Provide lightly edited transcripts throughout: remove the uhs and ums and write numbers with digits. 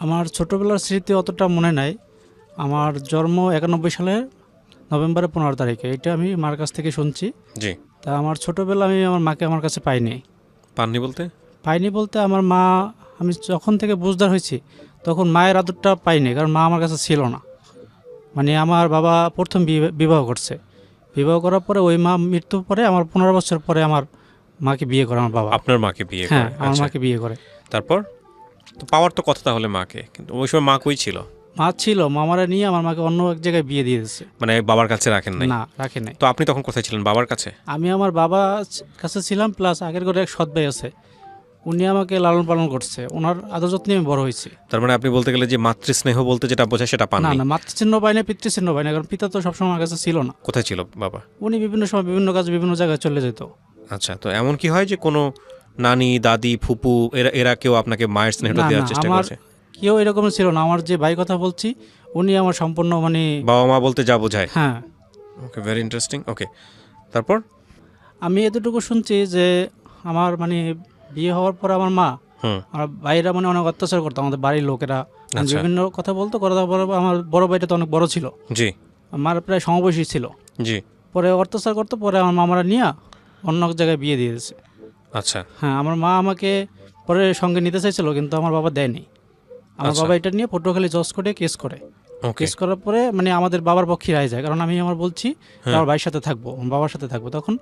আমার ছোটোবেলার স্মৃতি অতটা মনে নাই। আমার জন্ম 91 সালে নভেম্বরের 15 তারিখে। এটা আমি মার কাছ থেকে শুনছি। জি। তা আমার ছোটোবেলা আমি আমার মাকে আমার কাছে পাইনি। পাননি বলতে? পাইনি বলতে আমার মা, আমি যখন থেকে বুঝদার হয়েছি তখন মায়ের আদরটা পাইনি, কারণ মা আমার কাছে ছিল না। মানে আমার বাবা প্রথম বিবাহ করছে। বিবাহ করার পরে ওই মা মৃত্যুর পরে আমার 15 বছর পরে আমার মাকে বিয়ে করে আমার বাবা। আপনার মাকে বিয়ে হ্যাঁ, করে? আমার আচ্ছা। মাকে বিয়ে করে। তারপর তো পাওয়ার তো কথা তাহলে মাকে, কিন্তু ওই সময় মা কই ছিল? মা ছিল, মামারা নিয়ে আমার মাকে অন্য এক জায়গায় বিয়ে দিয়ে দিচ্ছে। মানে বাবার কাছে রাখেন নাই? না, রাখে নাই। তো আপনি তখন কোথায় ছিলেন? বাবার কাছে? আমি আমার বাবা কাছে ছিলাম, প্লাস আগের ঘরে এক সৎ ভাই আছে, উনি আমাকে লালন পালন করছে, ওনার আদর যত্নে আমি বড় হয়েছি। তার মানে আপনি বলতে গেলে যে মাতৃস্নেহ বলতে যেটা বোঝায় সেটা না পাননি? না, মাতৃচিহ্ন পাই না, পিতৃচিহ্ন পাই না, কারণ পিতা তো সবসময় আমার কাছে ছিল না। কোথায় ছিল বাবা? উনি বিভিন্ন সময় বিভিন্ন কাজে বিভিন্ন জায়গায় চলে যেত। আচ্ছা, তো এমন কি হয় যে কোনো নানি, দাদি, ফুপু এরা এরা কেউ আপনাকে মায়ের স্নেহটা না দেওয়ার না, চেষ্টা আমার করেছে? কেউ এরকম ছিল না। আমার যে ভাই কথা বলছি উনি আমার সম্পূর্ণ মানে বাবা মা বলতে যা বোঝায়। হ্যাঁ। ওকে, ভেরি ইন্টারেস্টিং। ওকে, তারপর? আমি এতটুকু শুনছি যে আমার মানে বিয়ে হওয়ার পর আমার মা, হুম। আমার ভাইরা মানে অনেক অত্যাচার করতো, আমাদের বাড়ির লোকেরা আচ্ছা। বিভিন্ন কথা বলতো। করার পর আমার বড় ভাইটা তো অনেক বড় ছিল, জি আমার প্রায় সমবয়সী ছিল। জি। পরে অত্যাচার করতো, পরে আমার মামারা নিয়ে অন্য এক জায়গায় বিয়ে দিয়ে দিয়েছে। আচ্ছা হ্যাঁ, আমার মা আমাকে পরে সঙ্গে নিতে চাইছিল, কিন্তু আমার বাবা দেয়নি। আমার আচ্ছা। বাবা এটা নিয়ে পটুয়াখালী জজ কোর্টে কেস করে। ওকে। কেস করার পরে মানে আমাদের বাবার পক্ষে রায় যায়, কারণ আমি আমার বলছি যে হ্যাঁ। আমার ভাইয়ের সাথে থাকবো, আমার বাবার সাথে থাকবো, তখন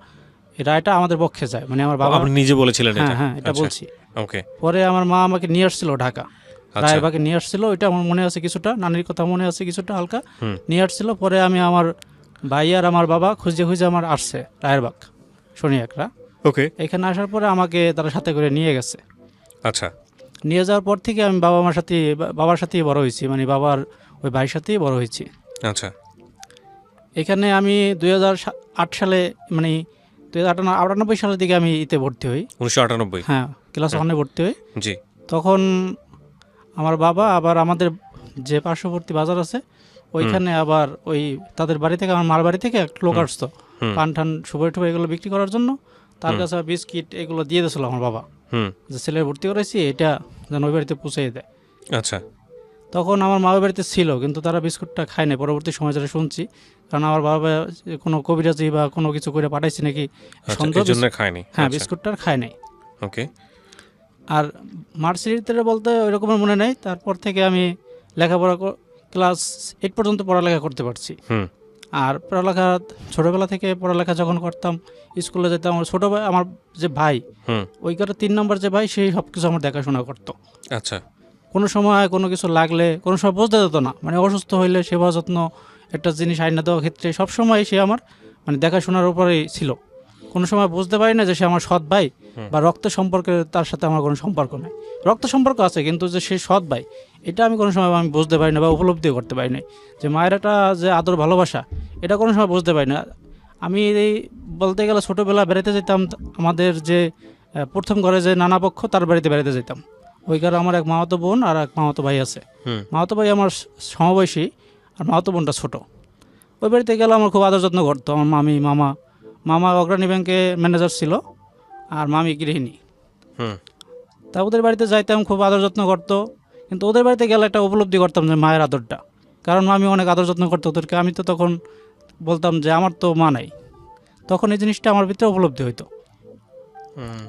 এই রায়টা আমাদের পক্ষে যায়, মানে আমার বাবা। আপনি নিজে বলেছিলেন হ্যাঁ এটা? হ্যাঁ, এটা আচ্ছা, বলছি। ওকে। পরে আমার মা আমাকে নিয়ে আসছিল ঢাকা, আচ্ছা। রায়েরবাগে নিয়ে আসছিল, ওইটা আমার মনে আছে কিছুটা, নানির কথা মনে আছে কিছুটা হালকা। হুম। নিয়ে আসছিল, পরে আমি আমার ভাই আর আমার বাবা খুঁজে খুঁজে আমার আসছে রায়েরবাগ শনি একরা। ওকে। এখানে আসার পরে আমাকে তারা সাথে করে নিয়ে গেছে। আচ্ছা নিয়ে যাওয়ার পর থেকে আমি বাবার সাথেই বড় হয়েছি, মানে বাবার ওই ভাইয়ের সাথেই বড় হয়েছি। আচ্ছা। এখানে আমি 2008 সালে মানে 2098 সালের দিকে আমি ইতে ভর্তি হই। 1998? হ্যাঁ, ক্লাস হ্যাঁ। 1-এ ভর্তি হই। জি। তখন আমার বাবা আবার আমাদের যে পার্শ্ববর্তী বাজার আছে ওইখানে আবার ওই তাদের বাড়ি থেকে, আমার মার বাড়ি থেকে এক লোক আসতো হুম। পান ঠান সুপারি টুপারি এগুলো বিক্রি করার জন্য। তার কাছে বিস্কিট এগুলো দিয়ে দিয়েছিল আমার বাবা, হুম। যে ছেলে ভর্তি করেছি এটা যেন ওই বাড়িতে পৌঁছে দেয়। আচ্ছা তখন আমার মা ওই বাড়িতে ছিল, কিন্তু তারা বিস্কুটটা খায় না পরবর্তী সময়, যেটা শুনছি। কারণ আমার বাবা কোনো কবিরাজি বা কোনো কিছু করে পাঠাইছে নাকি আচ্ছা, সন্দেহ। এই জন্য খায়নি? হ্যাঁ, আচ্ছা, বিস্কুটটা আর খায় নাই। ওকে। আর মার্সিডিতে বলতে ওই রকমের মনে নেই। তারপর থেকে আমি লেখাপড়া ক্লাস 8 পর্যন্ত পড়ালেখা করতে পারছি। হুম। আর পড়ালেখা ছোটোবেলা থেকে পড়ালেখা যখন করতাম, স্কুলে যেতাম, আমার ছোটো ভাই, আমার যে ভাই হুম। ওই করে 3 নম্বর যে ভাই, সেই সব কিছু আমার দেখাশোনা করতো। আচ্ছা। কোনো সময় কোনো কিছু লাগলে কোনো সময় বুঝতে যেত না, মানে অসুস্থ হইলে সেবা যত্ন একটা জিনিস আইনা দেওয়ার ক্ষেত্রে সবসময় সে আমার মানে দেখাশোনার উপরেই ছিল। কোনো সময় বুঝতে পারি না যে সে আমার সৎ ভাই বা রক্ত সম্পর্কে, তার সাথে আমার কোনো সম্পর্ক নেই। রক্ত সম্পর্ক আছে, কিন্তু যে সে সৎ ভাই এটা আমি কোনো সময় আমি বুঝতে পারি না বা উপলব্ধিও করতে পারি না। যে মায়ের একটা যে আদর ভালোবাসা, এটা কোনো সময় বুঝতে পারি না। আমি এই বলতে গেলে ছোটোবেলা বেড়াতে যেতাম, আমাদের যে প্রথম ঘরে যে নানা পক্ষ, তার বাড়িতে বেড়াতে যেতাম। ওই ঘরে আমার এক মামাতো বোন আর এক মামাতো ভাই আছে। হুম। মামাতো ভাই আমার সমবয়সী, আর মামাতো বোনটা ছোট। ওই বাড়িতে গেলে আমার খুব আদর যত্ন করতো আমার মামা অগ্রণী ব্যাংকে ম্যানেজার ছিল, আর মামি গৃহিণী। হুম। তা ওদের বাড়িতে যাইতাম, খুব আদর যত্ন করতো। কিন্তু ওদের বাড়িতে গেলে একটা উপলব্ধি করতাম যে মায়ের আদরটা, কারণ মামি অনেক আদর যত্ন করতো ওদেরকে। আমি তো তখন বলতাম যে আমার তো মা নাই, তখন এই জিনিসটা আমার ভিতরে উপলব্ধি হইতো। হুম।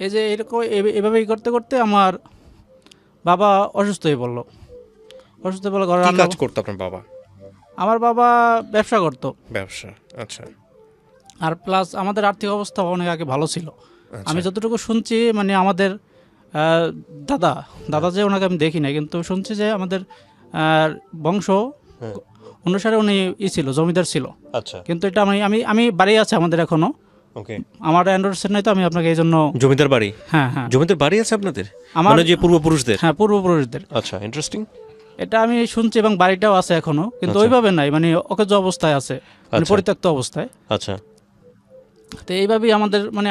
এই যে এরকম এভাবেই করতে করতে আমার বাবা অসুস্থ হয়ে পড়লো। অসুস্থ হয়ে পড়লো, কি কাজ করতো আপনার বাবা? আমার বাবা ব্যবসা করতো। ব্যবসা? আচ্ছা আর প্লাস আমাদের আর্থিক অবস্থা অনেক আগে ভালো ছিল। আচ্ছা। আমি যতটুকু শুনছি, মানে আমাদের দাদা যে ওনাকে আমি দেখি না, কিন্তু শুনছি যে আমাদের বংশ অনুসারে উনি ছিল, জমিদার ছিল। আচ্ছা, কিন্তু এটা আমি বাড়ি আছে আমাদের এখনো, ওকে। আমার অ্যান্ড্রয়েড নাই, তো আমি আপনাকে এই জন্য। জমিদার বাড়ি? হ্যাঁ হ্যাঁ, জমিদার বাড়ি আছে আপনাদের? আমার মানে যে পূর্বপুরুষদের? হ্যাঁ, পূর্বপুরুষদের। আচ্ছা, ইন্টারেস্টিং। এটা আমি শুনছি, এবং বাড়িটাও আছে এখনো, কিন্তু আচ্ছা। ওইভাবে নাই, মানে অকেজ অবস্থায় আছে, মানে আচ্ছা। পরিত্যক্ত অবস্থায়। আচ্ছা। তো এইভাবেই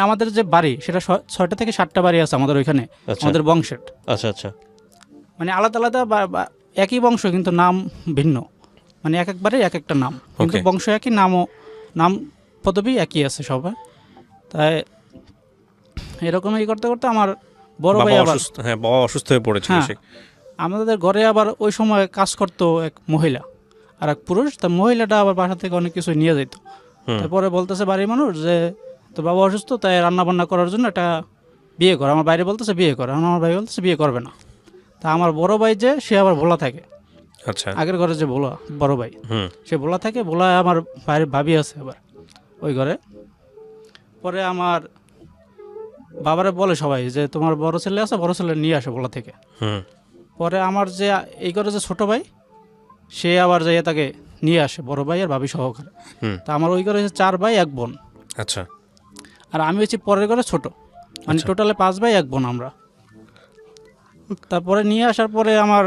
আমাদের যে বাড়ি, সেটা 6টা থেকে 7টা বাড়ি আছে আমাদের ওইখানে, আচ্ছা। আমাদের বংশের। আচ্ছা আচ্ছা। মানে আলাদা আলাদা বা একই বংশ, কিন্তু নাম ভিন্ন, মানে এক একবারে এক একটা নাম, কিন্তু Okay. বংশ একই, নাম পদবি একই আছে সবার। তাই এরকমই করতে করতে আমার বড় ভাই বাবা আবার, অসুস্থ? হ্যাঁ, বাবা অসুস্থ হয়ে পড়েছিল হ্যাঁ, সে। আমাদের ঘরে আবার ওই সময় কাজ করতো এক মহিলা আর এক পুরুষ। তা মহিলাটা আবার বাসা থেকে অনেক কিছু নিয়ে যেত। হুম। তারপরে বলতেছে বাড়ির মানুষ যে তোর বাবা অসুস্থ, তাই রান্না বান্না করার জন্য একটা বিয়ে কর। আমার বাইরে বলতেছে বিয়ে কর, আমার ভাই বলতেছে বিয়ে করবে না। তা আমার বড় ভাই যে সে আবার ভোলা থাকে, আচ্ছা। আগের ঘরে যে ভোলা বড় ভাই হুম। সে ভোলা থাকে, ভোলা আমার ভাইয়ের ভাবি আছে আবার ওই ঘরে। পরে আমার বাবারে বলে সবাই যে তোমার বড় ছেলে আছে, বড় ছেলে নিয়ে আসে ভোলা থেকে। হুম। পরে আমার যে এই ঘরে যে ছোট ভাই সে আবার যাইয়া তাকে নিয়ে আসে, বড় ভাই আর ভাবি সহকারে। হুম। তা আমার ওই ঘরে হচ্ছে 4 ভাই 1 বোন, আচ্ছা। আর আমি হচ্ছি পরের ঘরে ছোট, মানে আচ্ছা। টোটালে 5 ভাই 1 বোন আমরা। তারপরে নিয়ে আসার পরে আমার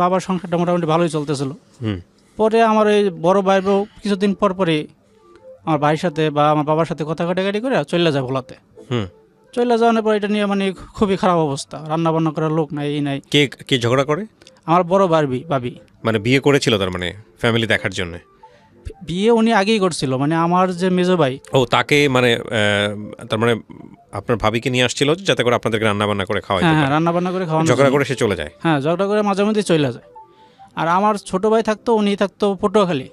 বাবার সংসারটা মোটামুটি ভালোই চলতেছিল। হুম। পরে আমার এই বড় ভাই বউ কিছুদিন পর পরে আমার ভাইয়ের সাথে বা আমার বাবার সাথে কথা কাটাকাটি করে চলে যায় ভোলাতে। হুম। চলে যাওয়ার পর এটা নিয়ে মানে খুবই খারাপ অবস্থা, রান্না বান্না করার লোক নাই, এই নাই। কে কে ঝগড়া করে? আমার বড় ভাবি। মানে বিয়ে করেছিল তার মানে ফ্যামিলি দেখার জন্য? বিয়ে উনি আগেই করছিল, মানে আমার যে মেজো ভাই। ও তাকে মানে তার মানে আপনার ভাবিকে নিয়ে আসছিল যাতে করে আপনাদেরকে রান্না বান্না করে খাওয়াইতে হ্যাঁ, পারে। রান্না বান্না করে খাওয়ানো। ঝগড়া করে সে চলে যায়? হ্যাঁ, ঝগড়া করে মাঝে মধ্যে চলে যায়। আর আমার ছোট ভাই থাকতো, উনি থাকতো পটুয়াখালী।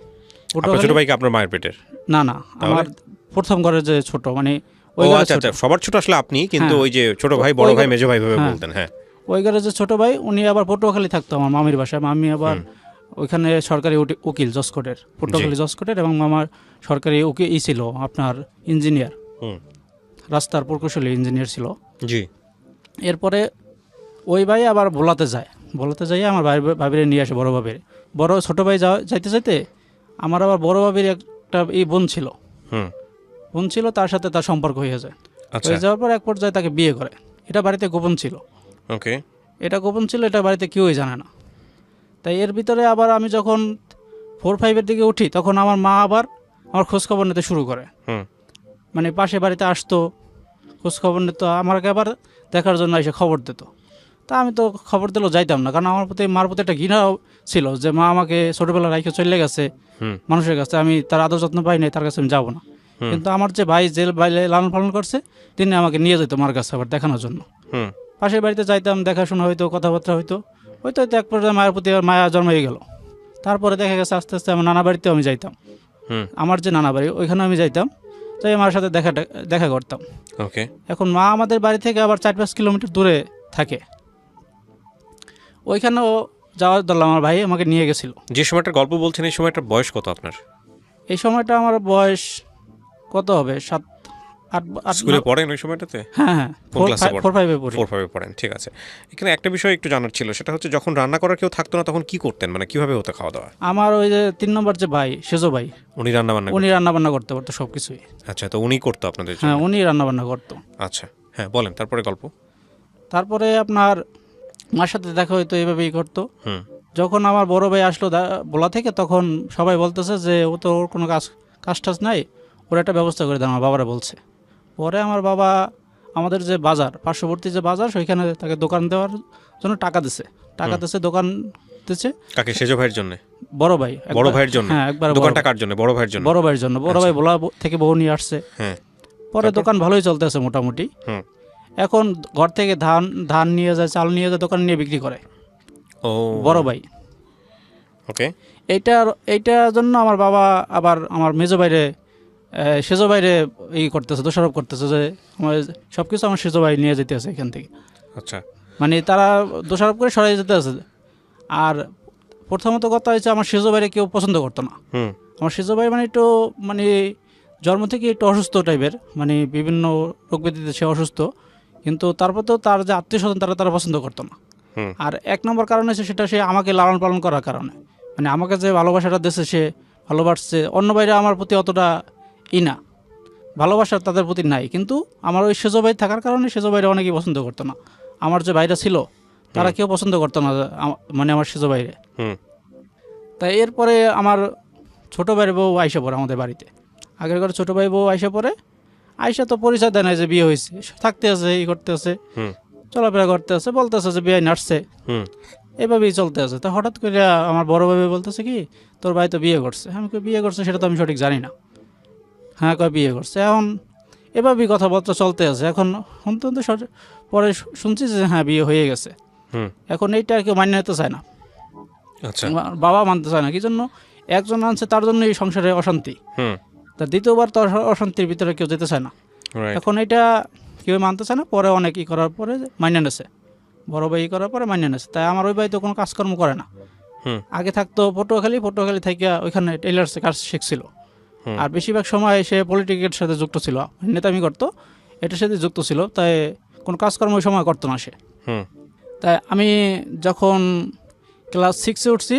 আপনার ছোট ভাইকে আপনার মায়ের পেটের? না, আমার প্রথম ঘরের যে ছোট, মানে ও ওই ঘরে আচ্ছা ছোট। আচ্ছা, সবার ছোট আসলে আপনি, কিন্তু হ্যাঁ। ওই যে ছোট ভাই বড় ওই ভাই ঘরে- মেজো ভাই ভাবে হ্যাঁ। বলতেন। হ্যাঁ। ওই ঘরে যে ছোট ভাই উনি আবার পটুয়াখালী থাকতো আমার মামির বাসায়। মামি আবার ওইখানে সরকারি উকিল জসকোটের, পটুয়াখালী জসকোটের, এবং আমার সরকারি উকিল ছিল আপনার ইঞ্জিনিয়ার, হুম। রাস্তার প্রকৌশলী ইঞ্জিনিয়ার ছিল। জি। এরপরে ওই ভাই আবার ভোলাতে যাই আমার ভাবিরে নিয়ে আসে, বড় ছোট ভাই যাইতে আমার আবার বড় ভাবির একটা এই বোন ছিল, তার সাথে তার সম্পর্ক হয়ে যায়। আচ্ছা। হয়ে যাওয়ার পর এক পর্যায়ে তাকে বিয়ে করে। এটা বাড়িতে গোপন ছিল, ওকে। এটা বাড়িতে কেউই জানে না। তাই এর ভিতরে আবার আমি যখন 4-5 দিকে উঠি তখন আমার মা আবার আমার খোঁজখবর নিতে শুরু করে। হুম। মানে পাশে বাড়িতে আসতো, খোঁজখবর নিত, আমাকে আবার দেখার জন্য এসে খবর দিত। তা আমি তো খবর দিলেও যাইতাম না, কারণ আমার প্রতি মার প্রতি একটা ঘৃণাও ছিল যে মা আমাকে ছোটোবেলা রাইখে চলে গেছে মানুষের কাছে, আমি তার আদর যত্ন পাই নাই, তার কাছে আমি যাবো না। কিন্তু আমার যে ভাই বাইরে লালন পালন করছে তিনি আমাকে নিয়ে যেত মার কাছে আবার দেখানোর জন্য। পাশের বাড়িতে যাইতাম, দেখাশোনা হইতো, কথাবার্তা হইতো এক পর্যায়ে মায়ের প্রতি মায়া জন্মে গেল। তারপরে দেখা গেছে আস্তে আস্তে আমার নানা বাড়িতেও আমি যাইতাম, আমার যে নানা বাড়ি ওইখানে আমি যাইতাম, তাই মার সাথে দেখা করতাম। ওকে। এখন মা আমাদের বাড়ি থেকে আবার 4-5 কিলোমিটার দূরে থাকে, ওইখানেও যাওয়ার দল আমার ভাই আমাকে নিয়ে গেছিল। যে সময়টার গল্প বলছেন এই সময়টার বয়স কত আপনার? এই সময়টা আমার বয়স কত হবে, 7-8। স্কুলে পড়েন ওই সময়টাতে? হ্যাঁ, কোন ক্লাসে পড়েন? 4-5 পড়ি। 4-5 পড়েন, ঠিক আছে। এখানে একটা বিষয় একটু জানার ছিল, সেটা হচ্ছে যখন রান্না করার কেউ থাকতো না তখন কি করতেন, মানে কিভাবে হতো খাওয়া দাওয়া? আমার ওই যে 3 নম্বর যে ভাই, সেজো ভাই, উনি রান্না বান্না? উনি রান্না বান্না করতে পারতো সব কিছুই। আচ্ছা, তো উনি করতো আপনাদের জন্য? হ্যাঁ, উনি রান্না বান্না করতো। আচ্ছা, হ্যাঁ বলেন তারপরে গল্প। তারপরে আপনার মার সাথে দেখা হইতো, এইভাবেই করতো। হুম। যখন আমার বড় ভাই আসলো ভোলা থেকে, তখন সবাই বলতেছে যে ও তো ওর কোনো কাজ টাজ নাই, ওর একটা ব্যবস্থা করে দেন, আমার বাবারা বলছে। পরে আমার বাবা আমাদের যে বাজার, পার্শ্ববর্তী যে বাজার, সেইখানে তাকে দোকান দেওয়ার জন্য টাকা দিছে, দোকান দিচ্ছে। কাকে? সেজো ভাইয়ের জন্য? বড় ভাই, বড় ভাইয়ের জন্য? হ্যাঁ, একবার দোকানটা কার জন্য? বড় ভাইয়ের জন্য? বড় ভাইয়ের জন্য। বড় ভাই ভোলা থেকে বউ নিয়ে আসছে। হ্যাঁ। পরে দোকান ভালোই চলতেছে মোটামুটি। হুম। এখন ঘর থেকে ধান নিয়ে যায়, চাল নিয়ে যায়, দোকান নিয়ে বিক্রি করে ও বড় ভাই। ওকে। এইটার জন্য আমার বাবা আবার আমার সেজো বাইরে করতেছে, দোষারোপ করতেছে যে আমার সব কিছু আমার সেজো ভাই নিয়ে যেতে আছে এখান থেকে। আচ্ছা। মানে তারা দোষারোপ করে সরাই যেতে আছে। আর প্রথমত কথা হচ্ছে আমার সেজো বাইরে কেউ পছন্দ করতো না। আমার সেজো ভাই মানে একটু মানে জন্ম থেকে একটু অসুস্থ টাইপের, মানে বিভিন্ন রোগ ব্যাধিতে সে অসুস্থ, কিন্তু তারপর তো তার যে আত্মীয় স্বজন তারা পছন্দ করতো না। আর 1 নম্বর কারণ হচ্ছে সেটা সে আমাকে লালন পালন করার কারণে, মানে আমাকে যে ভালোবাসাটা দিয়েছে সে ভালোবাসছে। অন্য বাইরে আমার প্রতি অতটা না, ভালোবাসা তাদের প্রতি নাই, কিন্তু আমার ওই সেজো ভাই থাকার কারণে সেজো ভাইরা অনেকেই পছন্দ করতো না। আমার যে ভাইরা ছিল তারা কেউ পছন্দ করতো না, মানে আমার সেজো ভাইরে। তাই এরপরে আমার ছোটো ভাইয়ের বউ আইসা পড়ে আমাদের বাড়িতে। আগের ঘরে ছোটো ভাই বউ আইসা পড়ে, আইসা তো পরিচয় দেয় না যে বিয়ে হয়েছে, থাকতে আছে, করতে আছে, চলাফেরা করতে আছে, বলতেছে যে বিয়ে নাড়ছে, এভাবেই চলতে আছে। তা হঠাৎ করে আমার বড় ভাই বলতেছে কি তোর ভাই তো বিয়ে করছে। আমি বিয়ে করছে সেটা তো আমি সঠিক জানি না। হ্যাঁ, বিয়ে করছে। এখন এভাবেই কথাবার্তা চলতে আছে। এখন পরে শুনছি যে হ্যাঁ বিয়ে হয়ে গেছে। হুম এখন এইটা কেউ মান্য নিতে চায় না, আচ্ছা বাবা মানতে চায় না। কি জন্য? একজন আনছে তার জন্য এই সংসারে অশান্তি, হুম তা দ্বিতীয়বার তো অশান্তির ভিতরে কেউ যেতে চায় না। রাইট এখন এটা কেউ মানতে চায় না, পরে অনেক ই করার পরে মান্য নেছে, বড় ভাই ই করার পরে মান্য নেছে। তাই আমার ওই ভাই তো কোনো কাজকর্ম করে না। হুম আগে থাকতো পটুয়াখালী থেকে ওইখানে টেইলার্সে কাজ শিখছিল। হুম। আর বেশিরভাগ সময় সে পলিটিক্যালের সাথে যুক্ত ছিল, নেতামি করতো, এটার সাথে যুক্ত ছিল। তাই কোনো কাজকর্ম ওই সময় করতো না সে। হুম তাই আমি যখন ক্লাস 6-এ উঠছি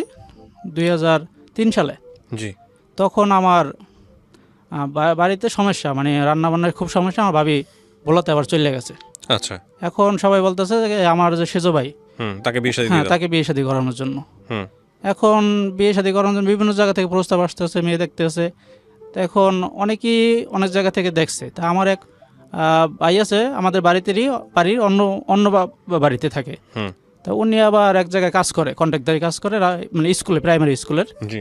2003 সালে, জি তখন আমার বাড়িতে সমস্যা, মানে রান্নাবান্নার খুব সমস্যা। আমার ভাবি বলাতে আবার চলে গেছে। আচ্ছা এখন সবাই বলতেছে যে আমার যে সেজো ভাই, তাকে বিয়ে শাদী হ্যাঁ দিয়ে দাও। তাকে বিয়ে শাদী করানোর জন্য। হুম এখন বিয়ে শাদী করানোর জন্য বিভিন্ন জায়গা থেকে প্রস্তাব আসতেছে, মেয়ে দেখতেছে। তো এখন অনেকেই অনেক জায়গা থেকে দেখছে। তা আমার এক ভাই আছে আমাদের বাড়ির অন্য অন্য বাড়িতে থাকে। হুম তা উনি আবার এক জায়গায় কাজ করে, কন্ট্রাক্টারি কাজ করে, মানে স্কুলে, প্রাইমারি স্কুলের। জি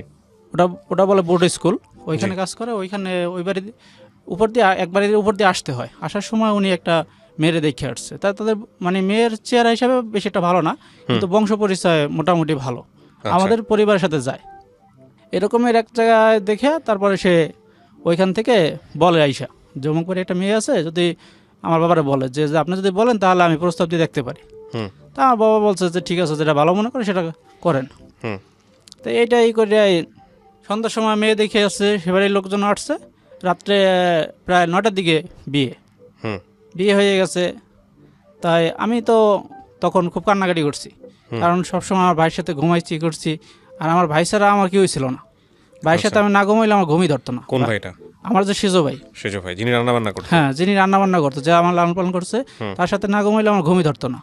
ওটা বলে বোর্ড স্কুল। ওইখানে কাজ করে। ওইখানে ওই বাড়ির উপর দিয়ে এক বাড়ির উপর দিয়ে আসতে হয়। আসার সময় উনি একটা মেয়েরে দেখে আসছে। তাদের মানে মেয়ের চেহারা হিসাবে বেশি একটা ভালো না, কিন্তু বংশ পরিচয় মোটামুটি ভালো, আমাদের পরিবারের সাথে যায়। এরকমের এক জায়গায় দেখে তারপরে সে ওইখান থেকে বলে আইসা যে অমুক করে একটা মেয়ে আছে, যদি আমার বাবারে বলে যে আপনি যদি বলেন তাহলে আমি প্রস্তাব দিয়ে দেখতে পারি। হুম তা আমার বাবা বলছে যে ঠিক আছে, যেটা ভালো মনে করে সেটা করেন। হুম তো এইটাই করে সন্ধ্যার সময় মেয়ে দেখে আসছে, সেবারের লোকজন আসছে। রাত্রে প্রায় 9টার দিকে হুম বিয়ে হয়ে গেছে। তাই আমি তো তখন খুব কান্নাকাটি করছি, কারণ সবসময় আমার ভাইয়ের সাথে ঘুমাইছি করছি। আর আমার ভাই ছাড়া আমার কেউই ছিল না। ভাইয়ের সাথে আমি না ঘুমাইলে আমার ঘুমই ধরতো না। কোন ভাইটা? আমার যে সেজো ভাই, সেজো ভাই, যিনি রান্না বান্না করতেন। হ্যাঁ, যিনি রান্নাবান্না করতো, যে আমার লালন পালন করছে, তার সাথে না ঘুমাইলে আমার ঘুমই ধরতো না।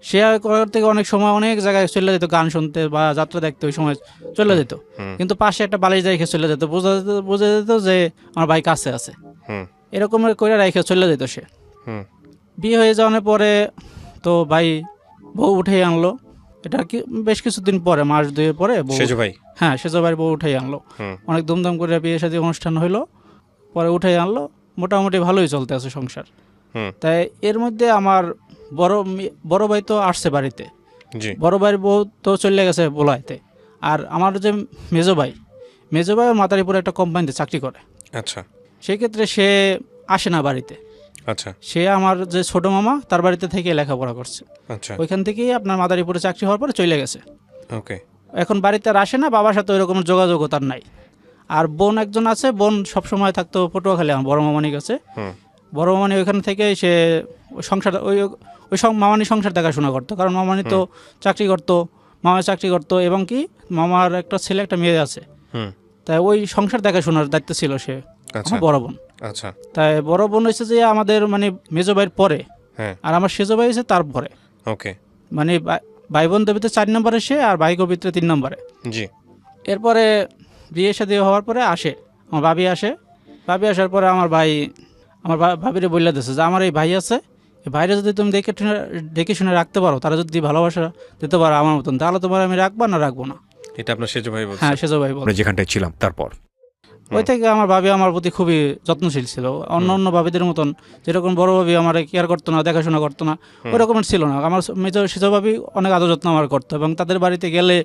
সে করার থেকে অনেক সময় অনেক জায়গায় চলে যেত, গান শুনতে বা যাত্রা দেখতে, ওই সময় চলে যেত। কিন্তু পাশে একটা বালিশ রেখে চলে যেত, বোঝা যেত যে আমার ভাই কাছে আছে। হুম এরকমের করে রেখে চলে যেত সে। হুম বিয়ে হয়ে যাওয়ার পরে তো ভাই বউ উঠেই আনলো। এটা কি বেশ কিছুদিন পরে, মাস 2 পরে বউ, সেজো ভাই। হ্যাঁ, সেজো ভাই বউ উঠেই আনলো। হুম অনেক ধুমধাম করে বিয়ে শাদী অনুষ্ঠান হইলো, পরে উঠেই আনলো। মোটামুটি ভালোই চলতে আছে সংসার। হুম তাই এর মধ্যে আমার বড় ভাই তো আসছে বাড়িতে, জি বড় ভাইয়ের বউ তো চলে গেছে বলাইতে। আর আমার যে মেজো ভাই মাতারিপুরে একটা কোম্পানিতে চাকরি করে। আচ্ছা সেই ক্ষেত্রে সে আসে না বাড়িতে। আচ্ছা সে আমার যে ছোট মামা, তার বাড়িতে থেকে লেখাপড়া করছে। আচ্ছা ওইখান থেকেই আপনার মাদারীপুরে চাকরি হওয়ার পরে চলে গেছে। ওকে এখন বাড়িতে আর আসে না, বাবার সাথে ওইরকম যোগাযোগও তার নাই। আর বোন একজন আছে, বোন সবসময় থাকতো পটুয়াখালী আমার বড় মামানির কাছে। হুম বড় মামানি ওইখান থেকে সে ওই সংসার ওই মামানি সংসার দেখাশোনা করতো, কারণ মামানি তো চাকরি করতো, মামা চাকরি করতো, এবং কি মামার একটা ছেলে একটা মেয়ে আছে। হুম তাই ওই সংসার দেখাশোনার দায়িত্ব ছিল সে, আচ্ছা আমার বড় বোন। আচ্ছা তাই বড় বোন হয়েছে যে আমাদের মানে মেজো ভাইয়ের পরে, হ্যাঁ আর আমার সেজো ভাই হয়েছে তারপরে। ওকে মানে ভাই বোনদের ভিতরে 4 নম্বরে সে, আর ভাইগোর ভিতরে 3 নম্বরে। জি এরপরে বিয়ে শাদী হওয়ার পরে আসে আমার ভাবি আসে। ভাবি আসার পরে আমার ভাই আমার ভাবিরে বললে দিয়েছে যে আমার এই ভাই আছে, এই ভাইরে যদি তুমি দেখে শুনে রাখতে পারো, তারা যদি ভালোবাসা দিতে পারো আমার মতন, তাহলে তোমার আমি রাখবো না। এটা আপনার সেজো ভাই বলছে? হ্যাঁ, সেজো ভাই বল। আমরা যেখানটায় ছিলাম তারপর ওই থেকে আমার ভাবি আমার প্রতি খুবই যত্নশীল ছিল। অন্য ভাবিদের মতন যেরকম বড় ভাবি আমার কেয়ার করতো না, দেখাশোনা করতো না, ওই রকমের ছিল না। আমার সেজো ভাবি অনেক আদর যত্ন আমার করতো, এবং তাদের বাড়িতে গেলে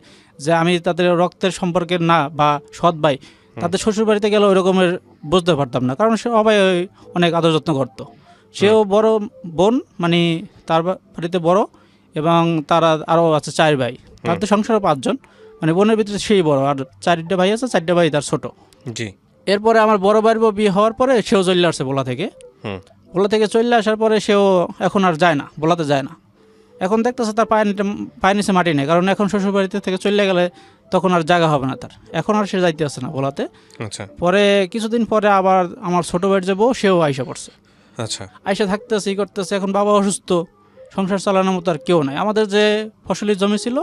যে আমি তাদের রক্তের সম্পর্কের না বা সৎ ভাই, তাদের শ্বশুর বাড়িতে গেলে ওই রকমের বুঝতে পারতাম না, কারণ সবাই অনেক আদর যত্ন করতো। সেও বড় বোন, মানে তার বাড়িতে বড়, এবং তারা আরও আছে 4 ভাই, তাদের সংসারও 5 জন, মানে বোনের ভিতরে সেই বড়, আর 4টা ভাই আছে, 4টা ভাই তার ছোট। জি এরপরে আমার বড় ভাইয়ের বউ বিয়ে হওয়ার পরে সেও চলে আসছে বলা থেকে। হুম বলা থেকে চলে আসার পরে সেও এখন আর যায় না, বলাতে যায় না। এখন দেখতেছে তার পায়ের নিচে মাটি নেই, কারণ এখন শ্বশুর বাড়িতে থেকে চলে গেলে তখন আর জায়গা হবে না তার। এখন আর সে যাইতে আসে না বলাতে। আচ্ছা পরে কিছুদিন পরে আবার আমার ছোট ভাইয়ের যে বউ, সেও আইসা পড়ছে। আচ্ছা আইসা থাকতেছে, ই করতেছে। এখন বাবা অসুস্থ, সংসার চালানোর মতো আর কেউ নাই। আমাদের যে ফসলি জমি ছিল,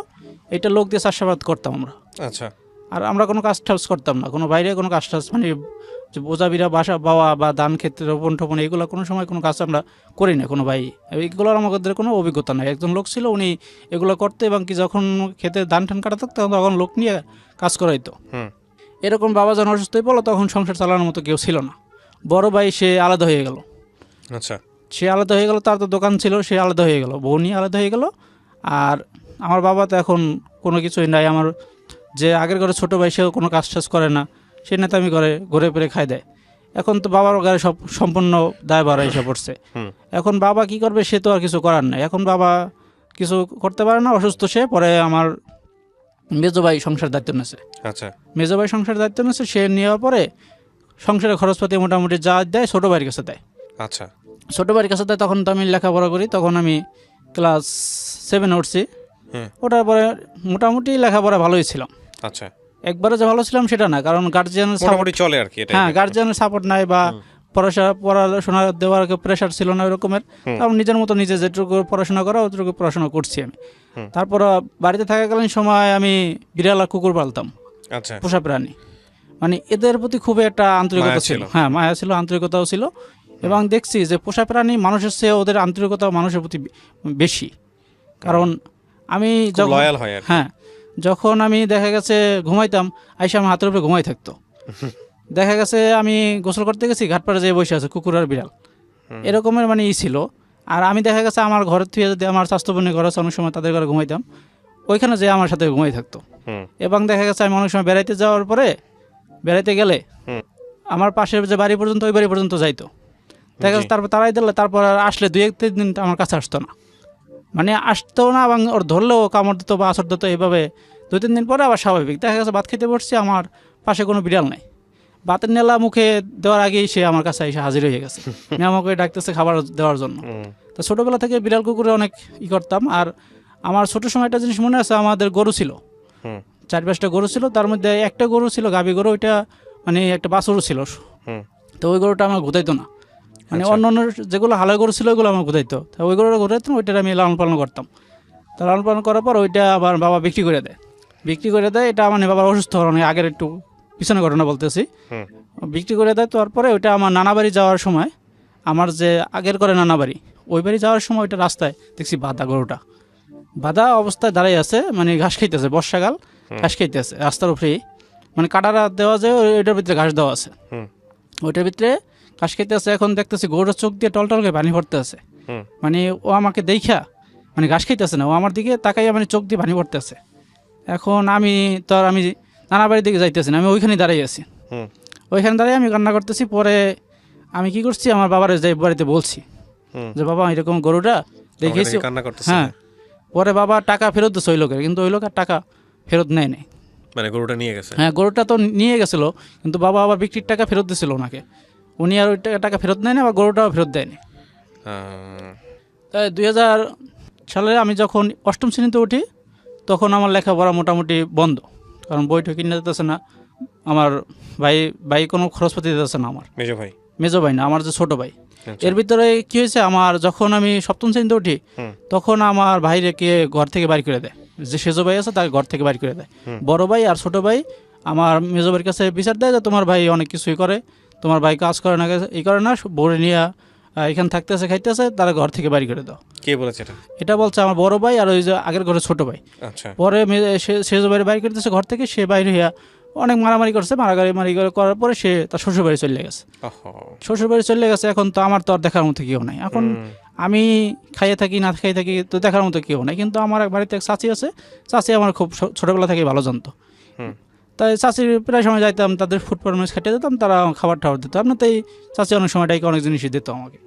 এটা লোক দিয়ে চাষাবাদ করতাম আমরা। আচ্ছা আর আমরা কোনো কাজ টাজ করতাম না, কোনো বাইরে কোনো কাজ টাজ, মানে যে বোঝাবিরা বাসা বাওয়া বা ধান ক্ষেত্রে রোপণ টোপণ, এগুলো কোনো সময় কোনো কাজ আমরা করি না কোনো ভাই। এইগুলোর আমাদের কোনো অভিজ্ঞতা নাই। একজন লোক ছিল, উনি এগুলো করতে, এবং কি যখন খেতে ধান টান কাটা থাকতো তখন লোক নিয়ে কাজ করাইতো। হুম এরকম বাবা যখন অসুস্থ হয়ে পড়লো, তখন সংসার চালানোর মতো কেউ ছিল না। বড় ভাই সে আলাদা হয়ে গেল। আচ্ছা সে আলাদা হয়ে গেল, তার তো দোকান ছিল, সে আলাদা হয়ে গেল, বউ নিয়ে আলাদা হয়ে গেল। আর আমার বাবা তো এখন কোনো কিছুই নাই। আমার যে আগের ঘরে ছোটো ভাই সেও কোনো কাজ টাজ করে না, সে নেতামি করে ঘুরে ফিরে খাই দেয়। এখন তো বাবার ঘরে সব সম্পূর্ণ দায়ভার এসে পড়ছে। হুম। এখন বাবা কি করবে, সে তো আর কিছু করার নাই। এখন বাবা কিছু করতে পারে না, অসুস্থ সে। পরে আমার মেজো ভাই সংসার দায়িত্ব নিয়েছে। আচ্ছা। মেজো ভাই সংসার দায়িত্ব নিয়েছে, সে নেওয়ার পরে সংসারের খরচপাতি মোটামুটি যা দেয় ছোটো ভাইয়ের কাছে দেয়। আচ্ছা। ছোটো ভাইয়ের কাছে দেয়, তখন তো আমি লেখাপড়া করি, তখন আমি ক্লাস 7 উঠছি। হুম। ওটার পরে মোটামুটি লেখাপড়া ভালোই ছিলাম। আচ্ছা। একবারে যে ভালো ছিলাম সেটা না, কারণ গার্জিয়ানের মোটামুটি চলে আর কি এটা। হ্যাঁ, গার্জিয়ানের সাপোর্ট নাই বা পড়াশোনা দেওয়ার প্রেশার ছিল না ওই রকমের। তারপর নিজের মতো নিজে যেটুকু পড়াশোনা করা অতটুকু পড়াশোনা করছি আমি। তারপর বাড়িতে থাকাকালীন সময় আমি বিড়াল আর কুকুর পালতাম, আচ্ছা। পোষা প্রাণী। মানে এদের প্রতি খুবই একটা আন্তরিকতা মায়া ছিল। ছিল। হ্যাঁ, মায়া ছিল, আন্তরিকতাও ছিল। এবং দেখছি যে পোষা প্রাণী মানুষের চেয়ে ওদের আন্তরিকতা মানুষের প্রতি বেশি। কারণ আমি যখন লয়াল হয় আর কি। হ্যাঁ, যখন আমি দেখা গেছে ঘুমাইতাম, আইসা আমার হাতের উপরে ঘুমাই থাকতো। দেখা গেছে আমি গোসল করতে গেছি, ঘাট পাড়ে যেয়ে বসে আছে কুকুর আর বিড়াল, এরকমের মানে ছিল। আর আমি দেখা গেছে আমার ঘরের থেকে যদি আমার স্বাস্থ্য বোনের ঘর আছে, অনেক সময় তাদের ঘরে ঘুমাইতাম, ওইখানে যেয়ে আমার সাথে ঘুমাই থাকতো। এবং দেখা গেছে আমি অনেক সময় বেড়াইতে যাওয়ার পরে, বেড়াইতে গেলে আমার পাশের যে বাড়ি পর্যন্ত ওই বাড়ি পর্যন্ত যাইতো। দেখা গেছে তারপর তারাই দিলে, তারপর আর আসলে 2-3 দিন আমার কাছে আসতো না। মানে আসতো না, এবং ওর ধরলেও কামড় দিত বা আছর দিত। এইভাবে 2-3 দিন পরে আবার স্বাভাবিক। দেখা গেছে ভাত খেতে বসছি, আমার পাশে কোনো বিড়াল নাই। ভাতের নেলা মুখে দেওয়ার আগেই সে আমার কাছে এসে হাজির হয়ে গেছে, আমাকে ডাকতেছে খাবার দেওয়ার জন্য। তো ছোটোবেলা থেকে বিড়াল কুকুরে অনেক করতাম। আর আমার ছোটো সময় একটা জিনিস মনে আছে, আমাদের গরু ছিল, 4-5টা গরু ছিল। তার মধ্যে একটা গরু ছিল গাভী গরু, ওইটা মানে একটা বাছুরও ছিল। তো ওই গরুটা আমার ঘুদাইতো না। মানে অন্য অন্য যেগুলো হালাই গরু ছিল ওইগুলো আমার ঘুদাইতো, তো ওই গরুটা ঘুরাইতো না, ওইটার আমি লালন পালন করতাম। তো লালন পালন করার পর ওইটা আবার বাবা বিক্রি করে দেয়। এটা মানে বাবার অসুস্থ হওয়ার অনেক আগের একটু পিছনে ঘটনা বলতেছি। বিক্রি করে দেয়, তারপরে ওইটা আমার নানা বাড়ি যাওয়ার সময়, আমার যে আগের করে নানা বাড়ি, ওই বাড়ি যাওয়ার সময় ওইটা রাস্তায় দেখছি বাঁধা, গরুটা বাঁধা অবস্থায় দাঁড়াই আছে, মানে ঘাস খাইতেছে, বর্ষাকাল ঘাস খাইতেছে রাস্তার উপরেই, মানে কাটারা দেওয়া যায়, ওইটার ভিতরে ঘাস দেওয়া আছে, ওইটার ভিতরে ঘাস খাইতে আছে। এখন দেখতেছি গরুর চোখ দিয়ে টলটল করে পানি পড়তে আছে। মানে ও আমাকে দেখা, মানে ঘাস খাইতেছে না, ও আমার দিকে তাকাইয়া মানে চোখ দিয়ে পানি পড়তে আছে। এখন আমি নানা বাড়ির দিকে যাইতেছি না, আমি ওইখানে দাঁড়িয়ে আছি। ওইখানে দাঁড়িয়ে আমি কান্না করতেছি। পরে আমি কি করছি, আমার বাবার যাই বাড়িতে বলছি যে বাবা এরকম গরুটা দেখেছি। হ্যাঁ, পরে বাবা টাকা ফেরত দিচ্ছে ওই লোকের, কিন্তু ওই লোক আর টাকা ফেরত নেয় নাই। মানে গরুটা নিয়ে গেছে? হ্যাঁ, গরুটা তো নিয়ে গেছিল, কিন্তু বাবা আবার বিক্রির টাকা ফেরত দিছিল ওনাকে। উনি আর ওই টাকা ফেরত নেয় না, বা গরুটাও ফেরত দেয়নি। তাই 2000 সালে আমি যখন 8ম শ্রেণীতে উঠি, তখন আমার লেখাপড়া মোটামুটি বন্ধ, কারণ বইটা কিনে দিতেছে না আমার ভাই কোনো খরচপাতি দিতেছে না আমার মেজো ভাই না, আমার যে ছোটো ভাই। এর ভিতরে কি হয়েছে, আমার যখন আমি 7ম শ্রেণীতে উঠি, তখন আমার ভাইরে কে ঘর থেকে বাড়ি করে দেয়, যে সেজো ভাই আছে তাকে ঘর থেকে বাড়ি করে দেয়। বড় ভাই আর ছোটো ভাই আমার মেজো ভাইয়ের কাছে বিচার দেয় যে তোমার ভাই অনেক কিছুই করে, তোমার ভাই কাজ করে না, এই করে না, বড়ে নিয়ে এখানে থাকতেছে খাইতেছে, তারা ঘর থেকে বাড়ি করে দাও। কে বলেছে এটা বলছে আমার বড় ভাই আর ওই যে আগের ঘরে ছোটো ভাই। পরে সেজো ভাই বাড়ি করতেছে ঘর থেকে, সে বাইরে হইয়া অনেক মারামারি করছে, মারামারি করার পরে সে তার শ্বশুরবাড়ি চলে গেছে। শ্বশুরবাড়ি চলে গেছে, এখন তো আমার তো আর দেখার মতো কেউ নাই। এখন আমি খাইয়ে থাকি না খাইয়ে থাকি তো দেখার মতো কেউ নাই। কিন্তু আমার এক বাড়িতে এক চাচি আছে, চাচি আমার খুব ছোটোবেলা থেকে ভালো জানতো। তাই চাচির প্রায় সময় যাইতাম, তাদের ফুড পারফরমেন্স খাটিয়ে দিতাম, তারা খাবার টাবার দিত। আপনার তাই চাচি অনেক সময়টাকে অনেক জিনিসই দিত আমাকে।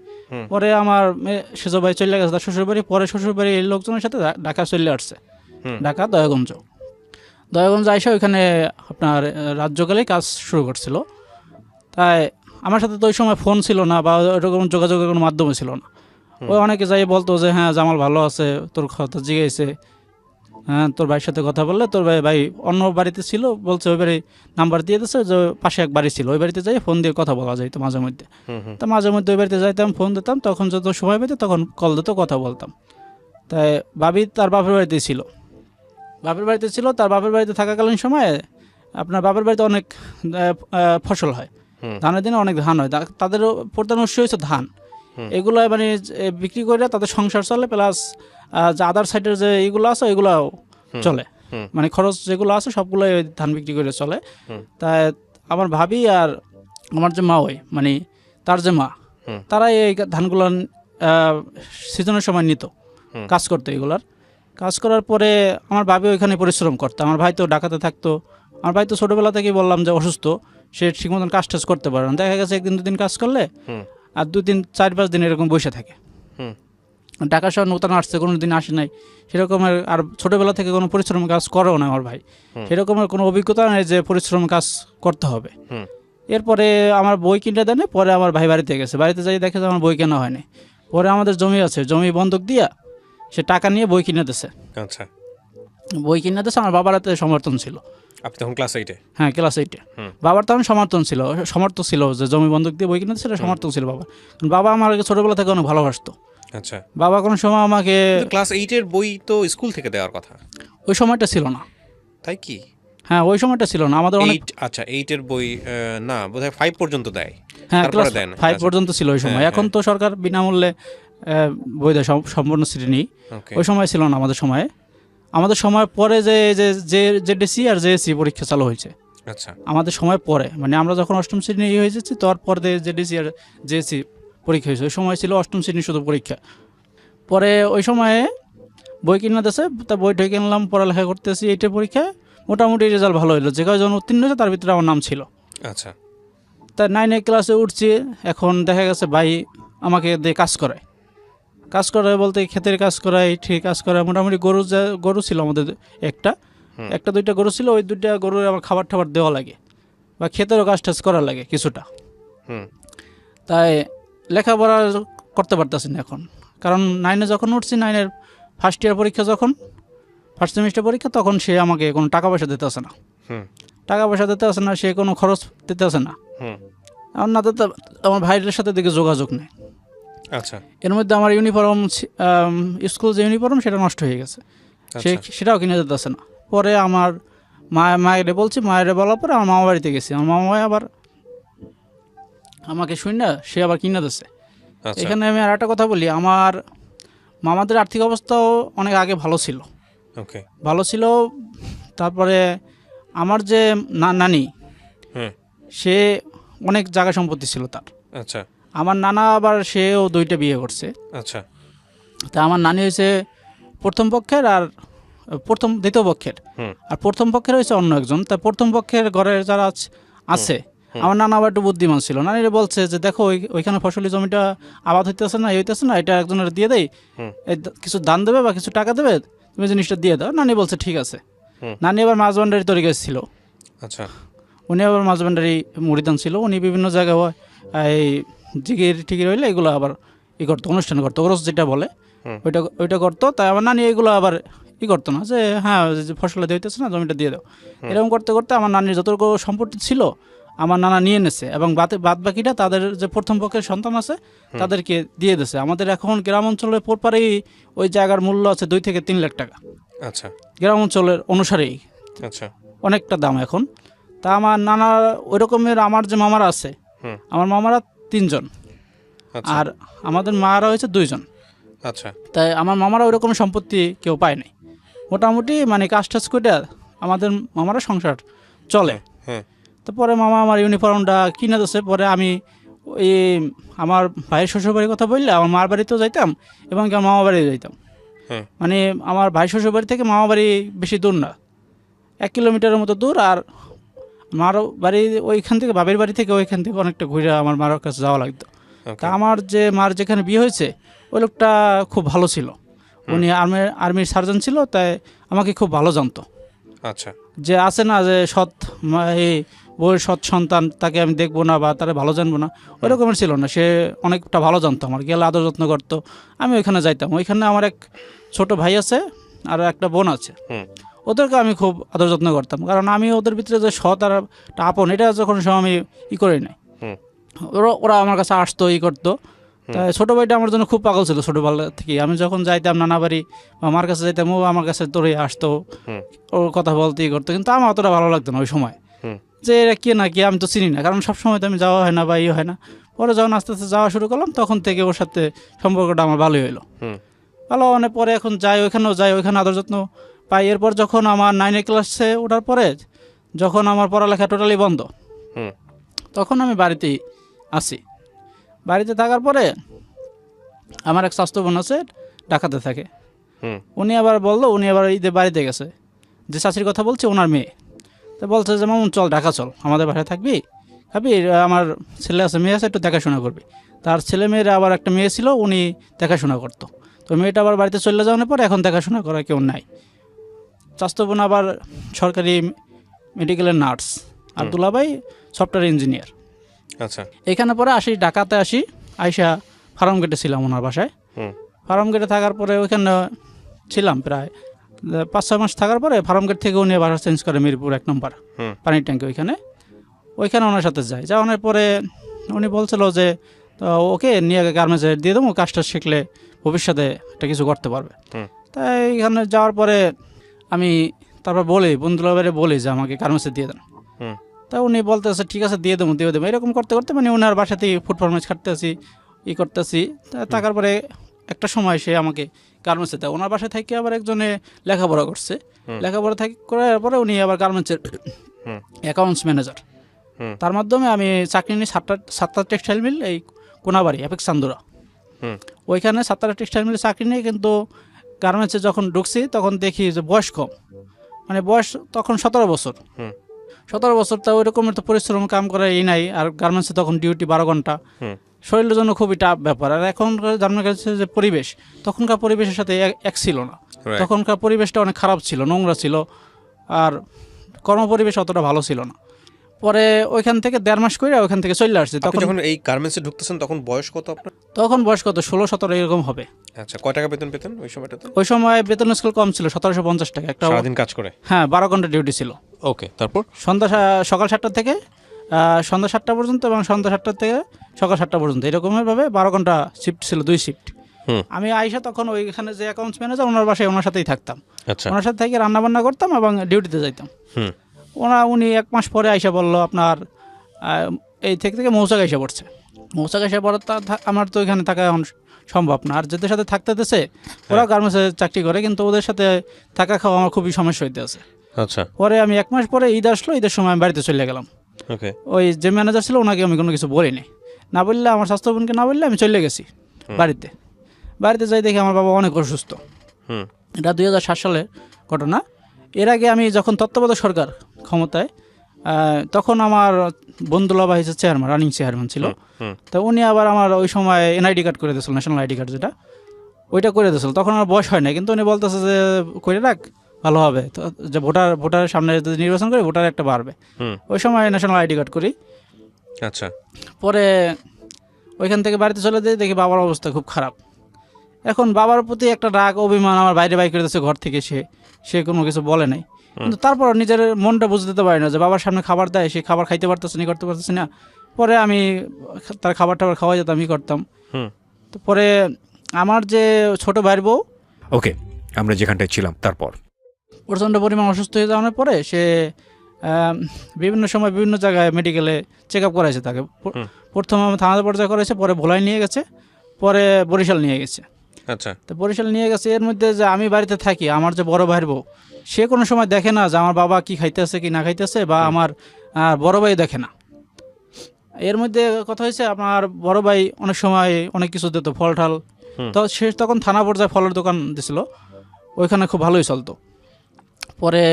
পরে আমার সেজো ভাই চলে গেছে তার শ্বশুরবাড়ি। পরে শ্বশুরবাড়ির লোকজনের সাথে ঢাকা চলে আসছে, ঢাকা দয়াগঞ্জ আইসা ওইখানে আপনার রাজ্যকালে কাজ শুরু করছিল। তাই আমার সাথে তো ওই সময় ফোন ছিল না, বা এরকম যোগাযোগের কোনো মাধ্যমে ছিল না। ওই অনেকে যাই বলতো যে হ্যাঁ জামাল ভালো আছে, তোর কথা জিজ্ঞাসে, হ্যাঁ তোর ভাইয়ের সাথে কথা বললে, তোর ভাই অন্য বাড়িতে ছিল, বলছে ওই বাড়ি নাম্বার দিয়ে দিচ্ছে, যে পাশে এক বাড়ি ছিল, ওই বাড়িতে যাই ফোন দিয়ে কথা বলা যাইতো মাঝে মধ্যে। তা মাঝে মধ্যে ওই বাড়িতে যাইতাম, ফোন দিতাম, তখন যত সময় পেতে তখন কল দিত, কথা বলতাম। তাই ভাবি তার বাপের বাড়িতেই ছিল, তার বাপের বাড়িতে থাকাকালীন সময়ে আপনার বাপের বাড়িতে অনেক ফসল হয়, ধানের দিনে অনেক ধান হয়, তাদের প্রধান উৎস হচ্ছে ধান। এগুলো মানে বিক্রি করে তাদের সংসার চলে, প্লাস যে আদার সাইডের যে এইগুলো আছে এগুলাও চলে, মানে খরচ যেগুলো আছে সবগুলো ধান বিক্রি করে চলে। তাই আমার ভাবি আর আমার যে মা, ওই মানে তার যে মা, তারা এই ধানগুলো সিজনের সময় নিত, কাজ করতো, এগুলার কাজ করার পরে আমার ভাবি ওইখানে পরিশ্রম করতো, আমার ভাই তো ঢাকাতে থাকতো। আমার ভাই তো ছোটোবেলা থেকেই বললাম যে অসুস্থ, সে ঠিক মতন কাজ টাজ করতে পারে না। দেখা গেছে একদিন দুদিন কাজ করলে হুম আর 2 দিন 4-5 দিন এরকম বসে থাকে। হুম ঢাকা শহর নতুন আসছে, কোনো দিন আসে নাই সেরকমের, আর ছোটোবেলা থেকে কোনো পরিশ্রম কাজ করেও না আমার ভাই, সেরকমের কোনো অভিজ্ঞতা নেই যে পরিশ্রম কাজ করতে হবে। হুম এরপরে আমার বই কিনে দেনে, পরে আমার ভাই বাড়িতে গেছে, বাড়িতে যাই দেখে যে আমার বই কেনা হয়নি। পরে আমাদের জমি আছে, জমি বন্ধক দিয়া সে টাকা নিয়ে বই কিনে দিছে। আচ্ছা, বই কিনে দিছে, আমার বাবার হাতে সমর্থন ছিল। আপনি তখন ক্লাস 8-এ? হ্যাঁ, ক্লাস 8-এ। হুম। বাবার তখন সমর্থ ছিল যে জমি বন্ধক দিয়ে বই কিনে দিচ্ছে, এটা সমর্থন ছিল বাবা। বাবা আমার ছোটোবেলা থেকে অনেক ভালোবাসতো। আচ্ছা, বাবা কোনো সময় আমাকে, ক্লাস 8-এর বই তো স্কুল থেকে দেওয়ার কথা, ওই সময়টা ছিল না। তাই কি? হ্যাঁ, ওই সময়টা ছিল না আমাদের অনেক। 8, আচ্ছা 8-এর বই না, বোধহয় 5 পর্যন্ত দেয়। হ্যাঁ, তারপরে ক্লাস দেন। 5 আচ্ছা, পর্যন্ত ছিল ওই সময়। হ্যাঁ, এখন তো সরকার বিনামূল্যে বই দেয় সম্পূর্ণ শ্রেণী। ওকে। ওই সময় ছিল না আমাদের সময়ে। আমাদের সময় পরে যে জেডিসি আর জেএসসি পরীক্ষা চালু হয়েছে আচ্ছা, আমাদের সময় পরে, মানে আমরা যখন অষ্টম শ্রেণী হয়ে যাচ্ছি তারপরে জেডিসি আর জেএসসি পরীক্ষা হয়েছে। ওই সময় ছিল অষ্টম শ্রেণী শুধু পরীক্ষা। পরে ওই সময়ে বই কিনে দিয়েছে, তা বই ঠই কিনলাম, পড়ালেখা করতেছি। এইটার পরীক্ষায় মোটামুটি রেজাল্ট ভালো হলো, যে কয়জন উত্তীর্ণ হয়েছে তার ভিতরে আমার নাম ছিল। আচ্ছা, তা 9 ক্লাসে উঠছি, এখন দেখা গেছে ভাই আমাকে দিয়ে কাজ করায় বলতে ক্ষেতের কাজ করায়, ঠিক কাজ করায়। মোটামুটি গরু ছিল আমাদের, একটা দুইটা গরু ছিল। ওই দুইটা গরুর আমার খাবার টাবার দেওয়া লাগে, বা ক্ষেতেরও কাজ টাজ করা লাগে কিছুটা। হুম তাই লেখাপড়া করতে পারতেছি না এখন, কারণ 9-এ যখন উঠছি, 9-এর ফার্স্ট ইয়ার পরীক্ষা, যখন ফার্স্ট সেমিস্টার পরীক্ষা, তখন সে আমাকে কোনো টাকা পয়সা দিতে আসে না। হুম সে কোনো খরচ দিতে আসে না। হুম আমার না দিতে, আমার ভাইয়ের সাথে দিকে যোগাযোগ নেই। আচ্ছা, এর মধ্যে আমার ইউনিফর্ম, স্কুল যে ইউনিফর্ম সেটা নষ্ট হয়ে গেছে, সেটাও কিনে দিতেছে না। পরে আমার মায়েরে বলছি, মায়েরে বলার পরে আমার মামা বাড়িতে গেছি। আমার মামা আবার আমাকে শুনি না, সে আবার কিনে দিচ্ছে। আচ্ছা, এখানে আমি আর একটা কথা বলি, আমার মামাদের আর্থিক অবস্থাও অনেক আগে ভালো ছিল। ওকে। তারপরে আমার যে নানি, হুম সে অনেক জায়গা সম্পত্তি ছিল তার। আচ্ছা, আমার নানা আবার সেও 2টা বিয়ে করছে। আচ্ছা, তা আমার নানি হয়েছে প্রথম পক্ষের, আর দ্বিতীয় পক্ষের। হুম আর প্রথম পক্ষের হয়েছে অন্য একজন। তা প্রথম পক্ষের ঘরের যারা আছে, আমার নানা আবার একটু বুদ্ধিমান ছিল। নানিরে বলছে যে দেখো, ওইখানে ফসলি জমিটা আবাদ হইতেছে না, হইতেছে না, এটা একজনের দিয়ে দেয়, হুম কিছু দান দেবে বা কিছু টাকা দেবে, তুমি জিনিসটা দিয়ে দাও। নানি বলছে ঠিক আছে। নানি আবার মাঝবান্ডারি তরিকা ছিল। আচ্ছা, উনি আবার মাঝবান্ডারি মুড়িদান ছিল। উনি বিভিন্ন জায়গায় এই জিগির টিকির হইলে এগুলো আবার করতো, অনুষ্ঠান করতো, ওরস যেটা বলে, ওইটা করতো। তাই আমার নানি এগুলো আবার করতো না, যে হ্যাঁ ফসলে দিতেছে না, জমিটা দিয়ে দাও। এরকম করতে করতে আমার নানির যতটুকু সম্পত্তি ছিল আমার নানা নিয়ে নেছে, এবং বাদ বাকিটা তাদের যে প্রথম পক্ষের সন্তান আছে তাদেরকে দিয়ে দিয়েছে। আমাদের এখন গ্রাম অঞ্চলের পরপারেই ওই জায়গার মূল্য আছে 2 থেকে 3 লাখ টাকা। আচ্ছা, গ্রাম অঞ্চলের অনুসারেই আচ্ছা, অনেকটা দাম এখন। তা আমার নানা ওই রকমের, আমার যে মামারা আছে, আমার মামারা 3 জন, আচ্ছা, আর আমাদের মারা হয়েছে 2 জন। আচ্ছা, তাই আমার মামারা ওই রকম সম্পত্তি কেউ পায় নাই। মোটামুটি মানে কাজ টাজ করে আমাদের মামারা সংসার চলে। হ্যাঁ, তারপরে মামা আমার ইউনিফর্মটা কিনে দিচ্ছে। পরে আমি ওই আমার ভাইয়ের শ্বশুরবাড়ির কথা বললে আমার মার বাড়িতেও যাইতাম, এবং আমার মামা বাড়িও যাইতাম। হ্যাঁ, মানে আমার ভাই শ্বশুরবাড়ি থেকে মামা বাড়ি বেশি দূর না, 1 কিলোমিটারের মতো দূর। আর মার বাড়ি ওইখান থেকে, বাবের বাড়ি থেকে ওইখান থেকে অনেকটা ঘুরে আমার মার কাছে যাওয়া লাগতো। তা আমার যে মার যেখানে বিয়ে হয়েছে ওই লোকটা খুব ভালো ছিল। উনি আর্মির সার্জন ছিল, তাই আমাকে খুব ভালো জানতো। আচ্ছা, যে আছে না যে এই বউয়ের সৎ সন্তান, তাকে আমি দেখবো না বা তারা ভালো জানবো না, ওই রকমের ছিল না। সে অনেকটা ভালো জানতো, আমার গেলে আদর যত্ন করতো। আমি ওইখানে যাইতাম। ওইখানে আমার এক ছোট ভাই আছে আর একটা বোন আছে, ওদেরকে আমি খুব আদর যত্ন করতাম, কারণ আমি ওদের ভিতরে যে সৎ আর আপন, এটা যখন সময় আমি করি নাই। ওরা আমার কাছে আসতো, করতো। তাই ছোটো ভাইটা আমার জন্য খুব পাগল ছিল ছোটোবেলা থেকে। আমি যখন যাইতাম নানা বাড়ি বা মার কাছে যাইতাম, ও আমার কাছে দৌড়ে আসতো, ওর কথা বলতে করতো। কিন্তু আমার অতটা ভালো লাগতো না ওই সময়, যে এরা কে না কে আমি তো চিনি না, কারণ সবসময় তো আমি যাওয়া হয় না বা হয় না। পরে যখন আস্তে আস্তে যাওয়া শুরু করলাম, তখন থেকে ওর সাথে সম্পর্কটা আমার ভালোই হলো। ভালো মানে পরে এখন ওইখানে আদর যত্ন পাই। এরপর যখন আমার 9 ক্লাসে ওঠার পরে, যখন আমার পড়ালেখা টোটালি বন্ধ, তখন আমি বাড়িতেই আসি। বাড়িতে থাকার পরে আমার এক স্বাস্থ্য বোন আছে, ঢাকাতে থাকে। হুম উনি আবার বললো উনি আবার ঈদে বাড়িতে গেছে, যে চাচির কথা বলছে ওনার মেয়ে, তো বলছে যে মামুন চল ঢাকা চল, আমাদের বাসায় থাকবি, খাবি, আমার ছেলে আছে মেয়ে আছে একটু দেখাশোনা করবি। তার ছেলে মেয়েরা আবার একটা মেয়ে ছিল, উনি দেখাশোনা করতো। তো মেয়েটা আবার বাড়িতে চলে যাওয়ার পর এখন দেখাশোনা করার কেউ নাই। চাস্তো বোন আবার সরকারি মেডিকেলের নার্স, আর হুম। দুলাভাই সফটওয়্যার ইঞ্জিনিয়ার। আচ্ছা এখানে পরে আসি, ঢাকাতে আসি, আইসা ফার্ম গেটে ছিলাম ওনার বাসায়। হুম ফার্ম গেটে থাকার পরে ওইখানে ছিলাম প্রায় 5-6 মাস থাকার পরে ফার্ম গেট থেকে উনি বাসা চেঞ্জ করে মিরপুর 1 নম্বর হুম পানির ট্যাঙ্কি, ওইখানে ওনার সাথে যাই। যাওয়ানোর পরে উনি বলছিল যে তো ওকে নিয়ে গার্মেন্টসে দিয়ে দেবো, কাজটা শিখলে ভবিষ্যতে একটা কিছু করতে পারবে। হুম। তাই এখানে যাওয়ার পরে আমি তারপর বলি বন্ধুরা বলি যে আমাকে গার্মেন্টসে দিয়ে দেন। হুম তা উনি বলতেছে ঠিক আছে দিয়ে দেবো এরকম করতে করতে মানে ওনার বাসাতেই ফুড ফরমেজ খাটতেছি, করতেছি। থাকার পরে একটা সময় সে আমাকে গার্মেন্টসে দেয়। ওনার বাসায় থেকে আবার একজনে লেখাপড়া করছে, হুম। লেখাপড়া করার পরে উনি আবার গার্মেন্টসের হুম। Accounts manager. হুম। তার মাধ্যমে আমি চাকরি নিই সাতটা টেক্সটাইল মিল, এই কোনাবাড়ি অ্যাপেক্স চান্দুরা, হুম। ওইখানে 7টা টেক্সটাইল মিলে চাকরি নিই। কিন্তু গার্মেন্টসে যখন ঢুকছি তখন দেখি যে বয়স কম, মানে বয়স তখন 17 বছর। হুম। 17 বছর তা ওই রকমের তো পরিশ্রম কাম করে এই নাই। আর গার্মেন্টসে তখন ডিউটি 12 ঘন্টা, হুম। শরীরের জন্য খুবই টাফ ব্যাপার। আর এখনকার গার্মেন্টস যে পরিবেশ, তখনকার পরিবেশের সাথে এক ছিল না। Right. তখনকার পরিবেশটা অনেক খারাপ ছিল, নোংরা ছিল, আর কর্মপরিবেশ অতটা ভালো ছিল না। পরে ওইখান থেকে 1.5 মাস করে ওইখান থেকে চলে আসছি। আপনি তখন যখন এই গার্মেন্টসে ঢুকতেছেন তখন বয়স কত আপনার? তখন বয়স কত 16-17 এরকম হবে। আচ্ছা কয় টাকা বেতন পেতেন ওই সময়টাতে? ওই সময় বেতন স্কেল কম ছিল, 1750 টাকা একটা। সারাদিন কাজ করে? হ্যাঁ, 12 ঘন্টা ডিউটি ছিল। ওকে, তারপর? সকাল 7টা থেকে সন্ধ্যা 7টা পর্যন্ত, এবং সন্ধ্যা 7টা থেকে সকাল 7টা পর্যন্ত, এরকমভাবে 12 ঘন্টা শিফট ছিল, 2 শিফট। হুম। আমি আইসা তখন ওইখানে যে অ্যাকাউন্টস ম্যানেজার ওনার বাসায় ওনার সাথেই থাকতাম। আচ্ছা। ওনার সাথে থেকে রান্নাবান্না করতাম এবং ডিউটিতে যাইতাম। হুম। উনি 1 মাস পরে আইসা বলল আপনার এই থেকে মৌচাক আইসা পড়ছে। মৌচাক আইসা পড়ে আমার তো এখানে থাকা এখন সম্ভব না। আর যাদের সাথে থাকতে দিতেছে ওরা গার্মেন্টসে চাকরি করে, কিন্তু ওদের সাথে থাকা খাওয়া আমার খুবই সমস্যা হইতে আছে। আচ্ছা। পরে আমি 1 মাস পরে ঈদ আসলো, ঈদের সময় আমি বাড়িতে চলে গেলাম। ওকে। ওই যে ম্যানেজার ছিল ওনাকে আমি কোনো কিছু বলিনি, না বললে আমার স্বাস্থ্য বোনকে না বললে আমি চলে গেছি বাড়িতে যাই দেখি আমার বাবা অনেক অসুস্থ। হুম। এটা 2007 সালের ঘটনা। এর আগে আমি যখন তত্ত্বাবধায়ক সরকার ক্ষমতায়, তখন আমার বন্ধুলা ভাই চেয়ারম্যান, রানিং চেয়ারম্যান ছিল। তো উনি আবার আমার ওই সময় এনআইডি কার্ড করে দিয়েছিল, ন্যাশনাল আইডি কার্ড যেটা, ওইটা করে দিয়েছিল। তখন আমার বয়স হয় না, কিন্তু উনি বলতেছে যে করে রাখ, ভালো হবে, তো যে ভোটারের সামনে যদি নির্বাচন করে ভোটার একটা বাড়বে। ওই সময় ন্যাশনাল আইডি কার্ড করি। আচ্ছা। পরে ওইখান থেকে বাড়িতে চলে যাই, দেখি বাবার অবস্থা খুব খারাপ। এখন বাবার প্রতি একটা রাগ অভিমান আমার বাইরে করে দিচ্ছে ঘর থেকে, সে কোনো কিছু বলে নাই। কিন্তু তারপর নিজের মনটা বুঝতে দিতে পারি না যে বাবার সামনে খাবার দেয়, সে খাবার খাইতে পারতেছে না, করতে পারতেছে না। পরে আমি তার খাবার টাবার খাওয়াই যেতাম, করতাম। তো পরে আমার যে ছোট ভাইয়ের বউ, ওকে, আমরা যেখানটায় ছিলাম তারপর প্রচণ্ড পরিমাণ অসুস্থ হয়ে যাওয়ার পরে সে বিভিন্ন সময় বিভিন্ন জায়গায় মেডিকেলে চেক আপ করাইছে তাকে। প্রথমে থানা পর্যায়ে করেছে, পরে ভোলায় নিয়ে গেছে, পরে বরিশাল নিয়ে গেছে। আচ্ছা। তো বরিশাল নিয়ে গেছে। এর মধ্যে যে আমি বাড়িতে থাকি, আমার যে বড় ভাইয়ের বউ, সে কোনো সময় দেখে না যে আমার বাবা কি খাইতেছে কি না খাইতেছে, বা আমার বড় ভাই দেখে না। এর মধ্যে কথা হয়েছে, আপনার বড় ভাই অনেক সময় অনেক কিছু দিত, ফল ঠাল। তো সে তখন থানা পর্যায়ে ফলের দোকান দিছিল, ওইখানে খুব ভালোই চলতো। পরে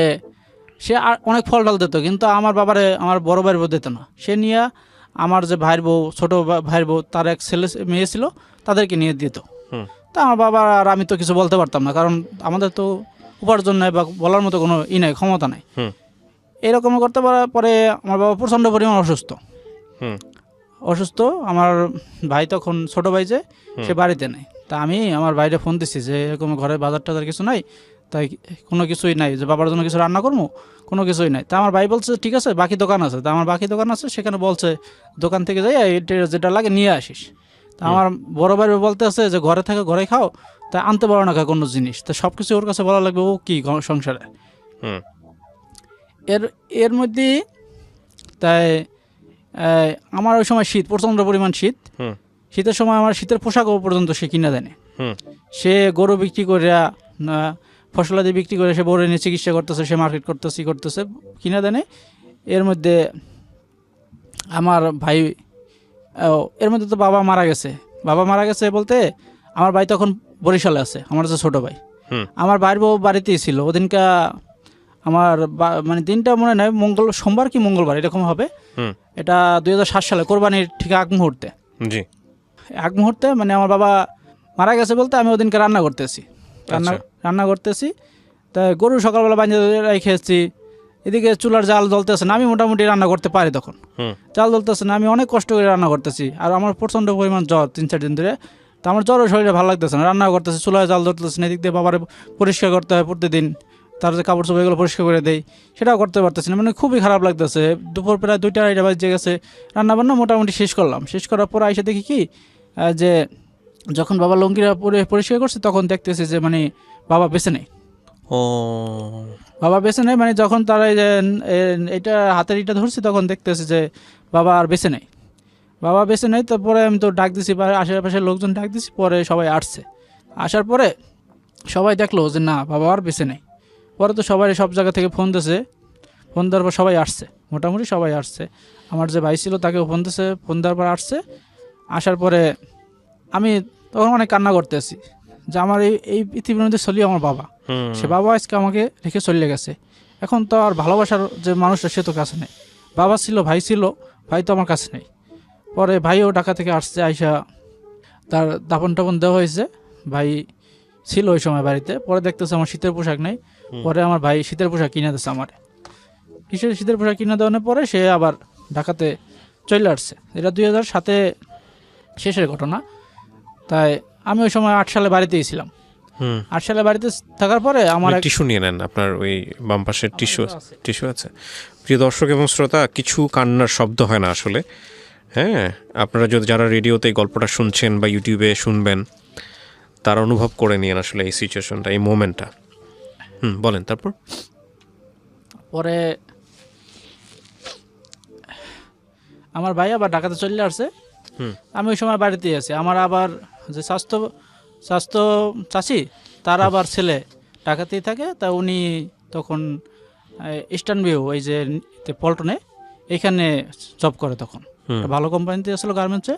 সে আর অনেক ফল ডাল দিত, কিন্তু আমার বাবারে আমার বড় ভাইয়ের বউ দিত না। সে নিয়ে আমার যে ভাইয়ের বউ, ছোট ভাইয়ের বউ, তার এক ছেলে মেয়ে ছিল, তাদেরকে নিয়ে দিত। তা আমার বাবা আর আমি তো কিছু বলতে পারতাম না, কারণ আমাদের তো উপার্জন নাই বা বলার মতো কোনো নাই, ক্ষমতা নাই। এরকম করতে পারার পরে আমার বাবা প্রচণ্ড পরিমাণ অসুস্থ। আমার ভাই তখন ছোট ভাই যে, সে বাড়িতে নেই। তা আমি আমার ভাইরে ফোন দিছি যে এরকম ঘরে বাজার টাজার কিছু নাই, তাই কোনো কিছুই নাই যে বাবার জন্য কিছু রান্না করবো, কোনো কিছুই নাই। তা আমার ভাই বলছে ঠিক আছে, বাকি দোকান আছে। তা আমার বাকি দোকান আছে, সেখানে বলছে দোকান থেকে যাই যেটা লাগে নিয়ে আসিস। তা আমার বড় ভাই বলতে আছে যে ঘরে থাকে ঘরে খাও, তা আনতে পারো না কোনো জিনিস, তা সব কিছু ওর কাছে বলা লাগবে, ও কি সংসারে। এর মধ্যে তাই আমার ওই সময় শীত, প্রচণ্ড পরিমাণ শীত। শীতের সময় আমার শীতের পোশাকও পর্যন্ত সে কিনে দেয়। সে গরু বিক্রি করে, ফসলাদি বিক্রি করে, সে বড় নিয়ে চিকিৎসা করতেছে, সে মার্কেট করতেছে কিনে দেয়। এর মধ্যে আমার ভাই, এর মধ্যে তো বাবা মারা গেছে বলতে আমার ভাই তখন বরিশালে আছে, আমার যে ছোটো ভাই। হুম। আমার ভাইয়ের বউ বাড়িতেই ছিল ওদিনকা। আমার মানে দিনটা মনে নাই, সোমবার কি মঙ্গলবার এরকম হবে। হুম। এটা 2007 সালে কোরবানির ঠিক আগ মুহূর্তে। জি। এক মুহূর্তে মানে আমার বাবা মারা গেছে বলতে আমি ওদিনকে রান্না করতেছি, রান্না আচ্ছা। রান্না করতেছি। তাই গরু সকালবেলা বানিয়ে রেখেছি, এদিকে চুলার জাল জ্বলতেছে না, আমি মোটামুটি রান্না করতে পারি তখন। হুম। জাল জ্বলতেছে না, আমি অনেক কষ্ট করে রান্না করতেছি, আর আমার প্রচণ্ড পরিমাণ জ্বর 3-4 দিন ধরে। তো আমার জ্বরও শরীরে ভালো লাগতেছে না, রান্না করতেছি, চুলায় জাল ধরতেছে না, এদিক দিয়ে বাবার পরিষ্কার করতে হয় প্রতিদিন, তার যে কাপড় চোপড় এগুলো পরিষ্কার করে দেয়, সেটাও করতে পারতেছি না, মানে খুবই খারাপ লাগতেছে। দুপুর প্রায় 2টা-2:30 বাজে গেছে, রান্নাবান্না মোটামুটি শেষ করলাম। শেষ করার পর এসে দেখি কি যে যখন বাবা লঙ্গিরা পরিষ্কার করছে তখন দেখতেছি যে মানে বাবা বেঁচে নেই। ও। বাবা বেঁচে নেই মানে যখন তারা এই যে এটা হাতের ইটা ধরছি তখন দেখতেছি যে বাবা আর বেঁচে নেই। বাবা বেঁচে নেই, তারপরে আমি তো ডাক দিছি, আশেপাশের লোকজন ডাক দিছি, পরে সবাই আসছে। আসার পরে সবাই দেখলো যে না বাবা আর বেঁচে নেই। পরে তো সবাই সব জায়গা থেকে ফোন দিয়েছে, ফোন দেওয়ার পর সবাই আসছে, মোটামুটি সবাই আসছে। আমার যে ভাই ছিল তাকেও ফোন দিয়েছে, ফোন দেওয়ার পর আসছে। আসার পরে আমি তখন অনেক কান্না করতেছি যে আমার এই পৃথিবীর মধ্যে চলি আমার বাবা, হুম। সে বাবা আজকে আমাকে রেখে চলে গেছে। এখন তো আর ভালোবাসার যে মানুষটা সে তো কাছে নেই। বাবা ছিল, ভাই ছিল, ভাই তো আমার কাছে নেই। পরে ভাইও ঢাকা থেকে আসছে, আইসা তার দাপন টাপন দেওয়া হয়েছে। ভাই ছিল ওই সময় বাড়িতে। পরে দেখতেছে আমার শীতের পোশাক নেই। পরে আমার ভাই শীতের পোশাক কিনে দিচ্ছে আমার। শীতের পোশাক কিনে দেওয়ানোর পরে সে আবার ঢাকাতে চলে আসছে। এটা 2007 শেষের ঘটনা। তাই আমি ওই সময় 8 সালে বাড়িতেই ছিলাম। 8 সালে বাড়িতে থাকার পরে আমার টিস্যু নিয়ে নেন, আপনার ওই বাম পাশের টিস্যু আছে। প্রিয় দর্শক এবং শ্রোতা, কিছু কান্নার শব্দ হয় না আসলে। হ্যাঁ, আপনারা যদি যারা রেডিওতে এই গল্পটা শুনছেন বা ইউটিউবে শুনবেন, তারা অনুভব করে নিন আসলে এই সিচুয়েশনটা, এই মোমেন্টটা। বলেন তারপর। পরে আমার ভাই আবার ঢাকাতে চলে আসছে। আমি ওই সময় বাড়িতেই আছি। আমার আবার যে স্বাস্থ্য চাচি, তার আবার ছেলে ঢাকাতেই থাকে। তা উনি তখন ইস্টার্ন ভিউ ওই যে পল্টনে এইখানে জব করে তখন। ভালো কোম্পানিতে আসলো গার্মেন্টসে।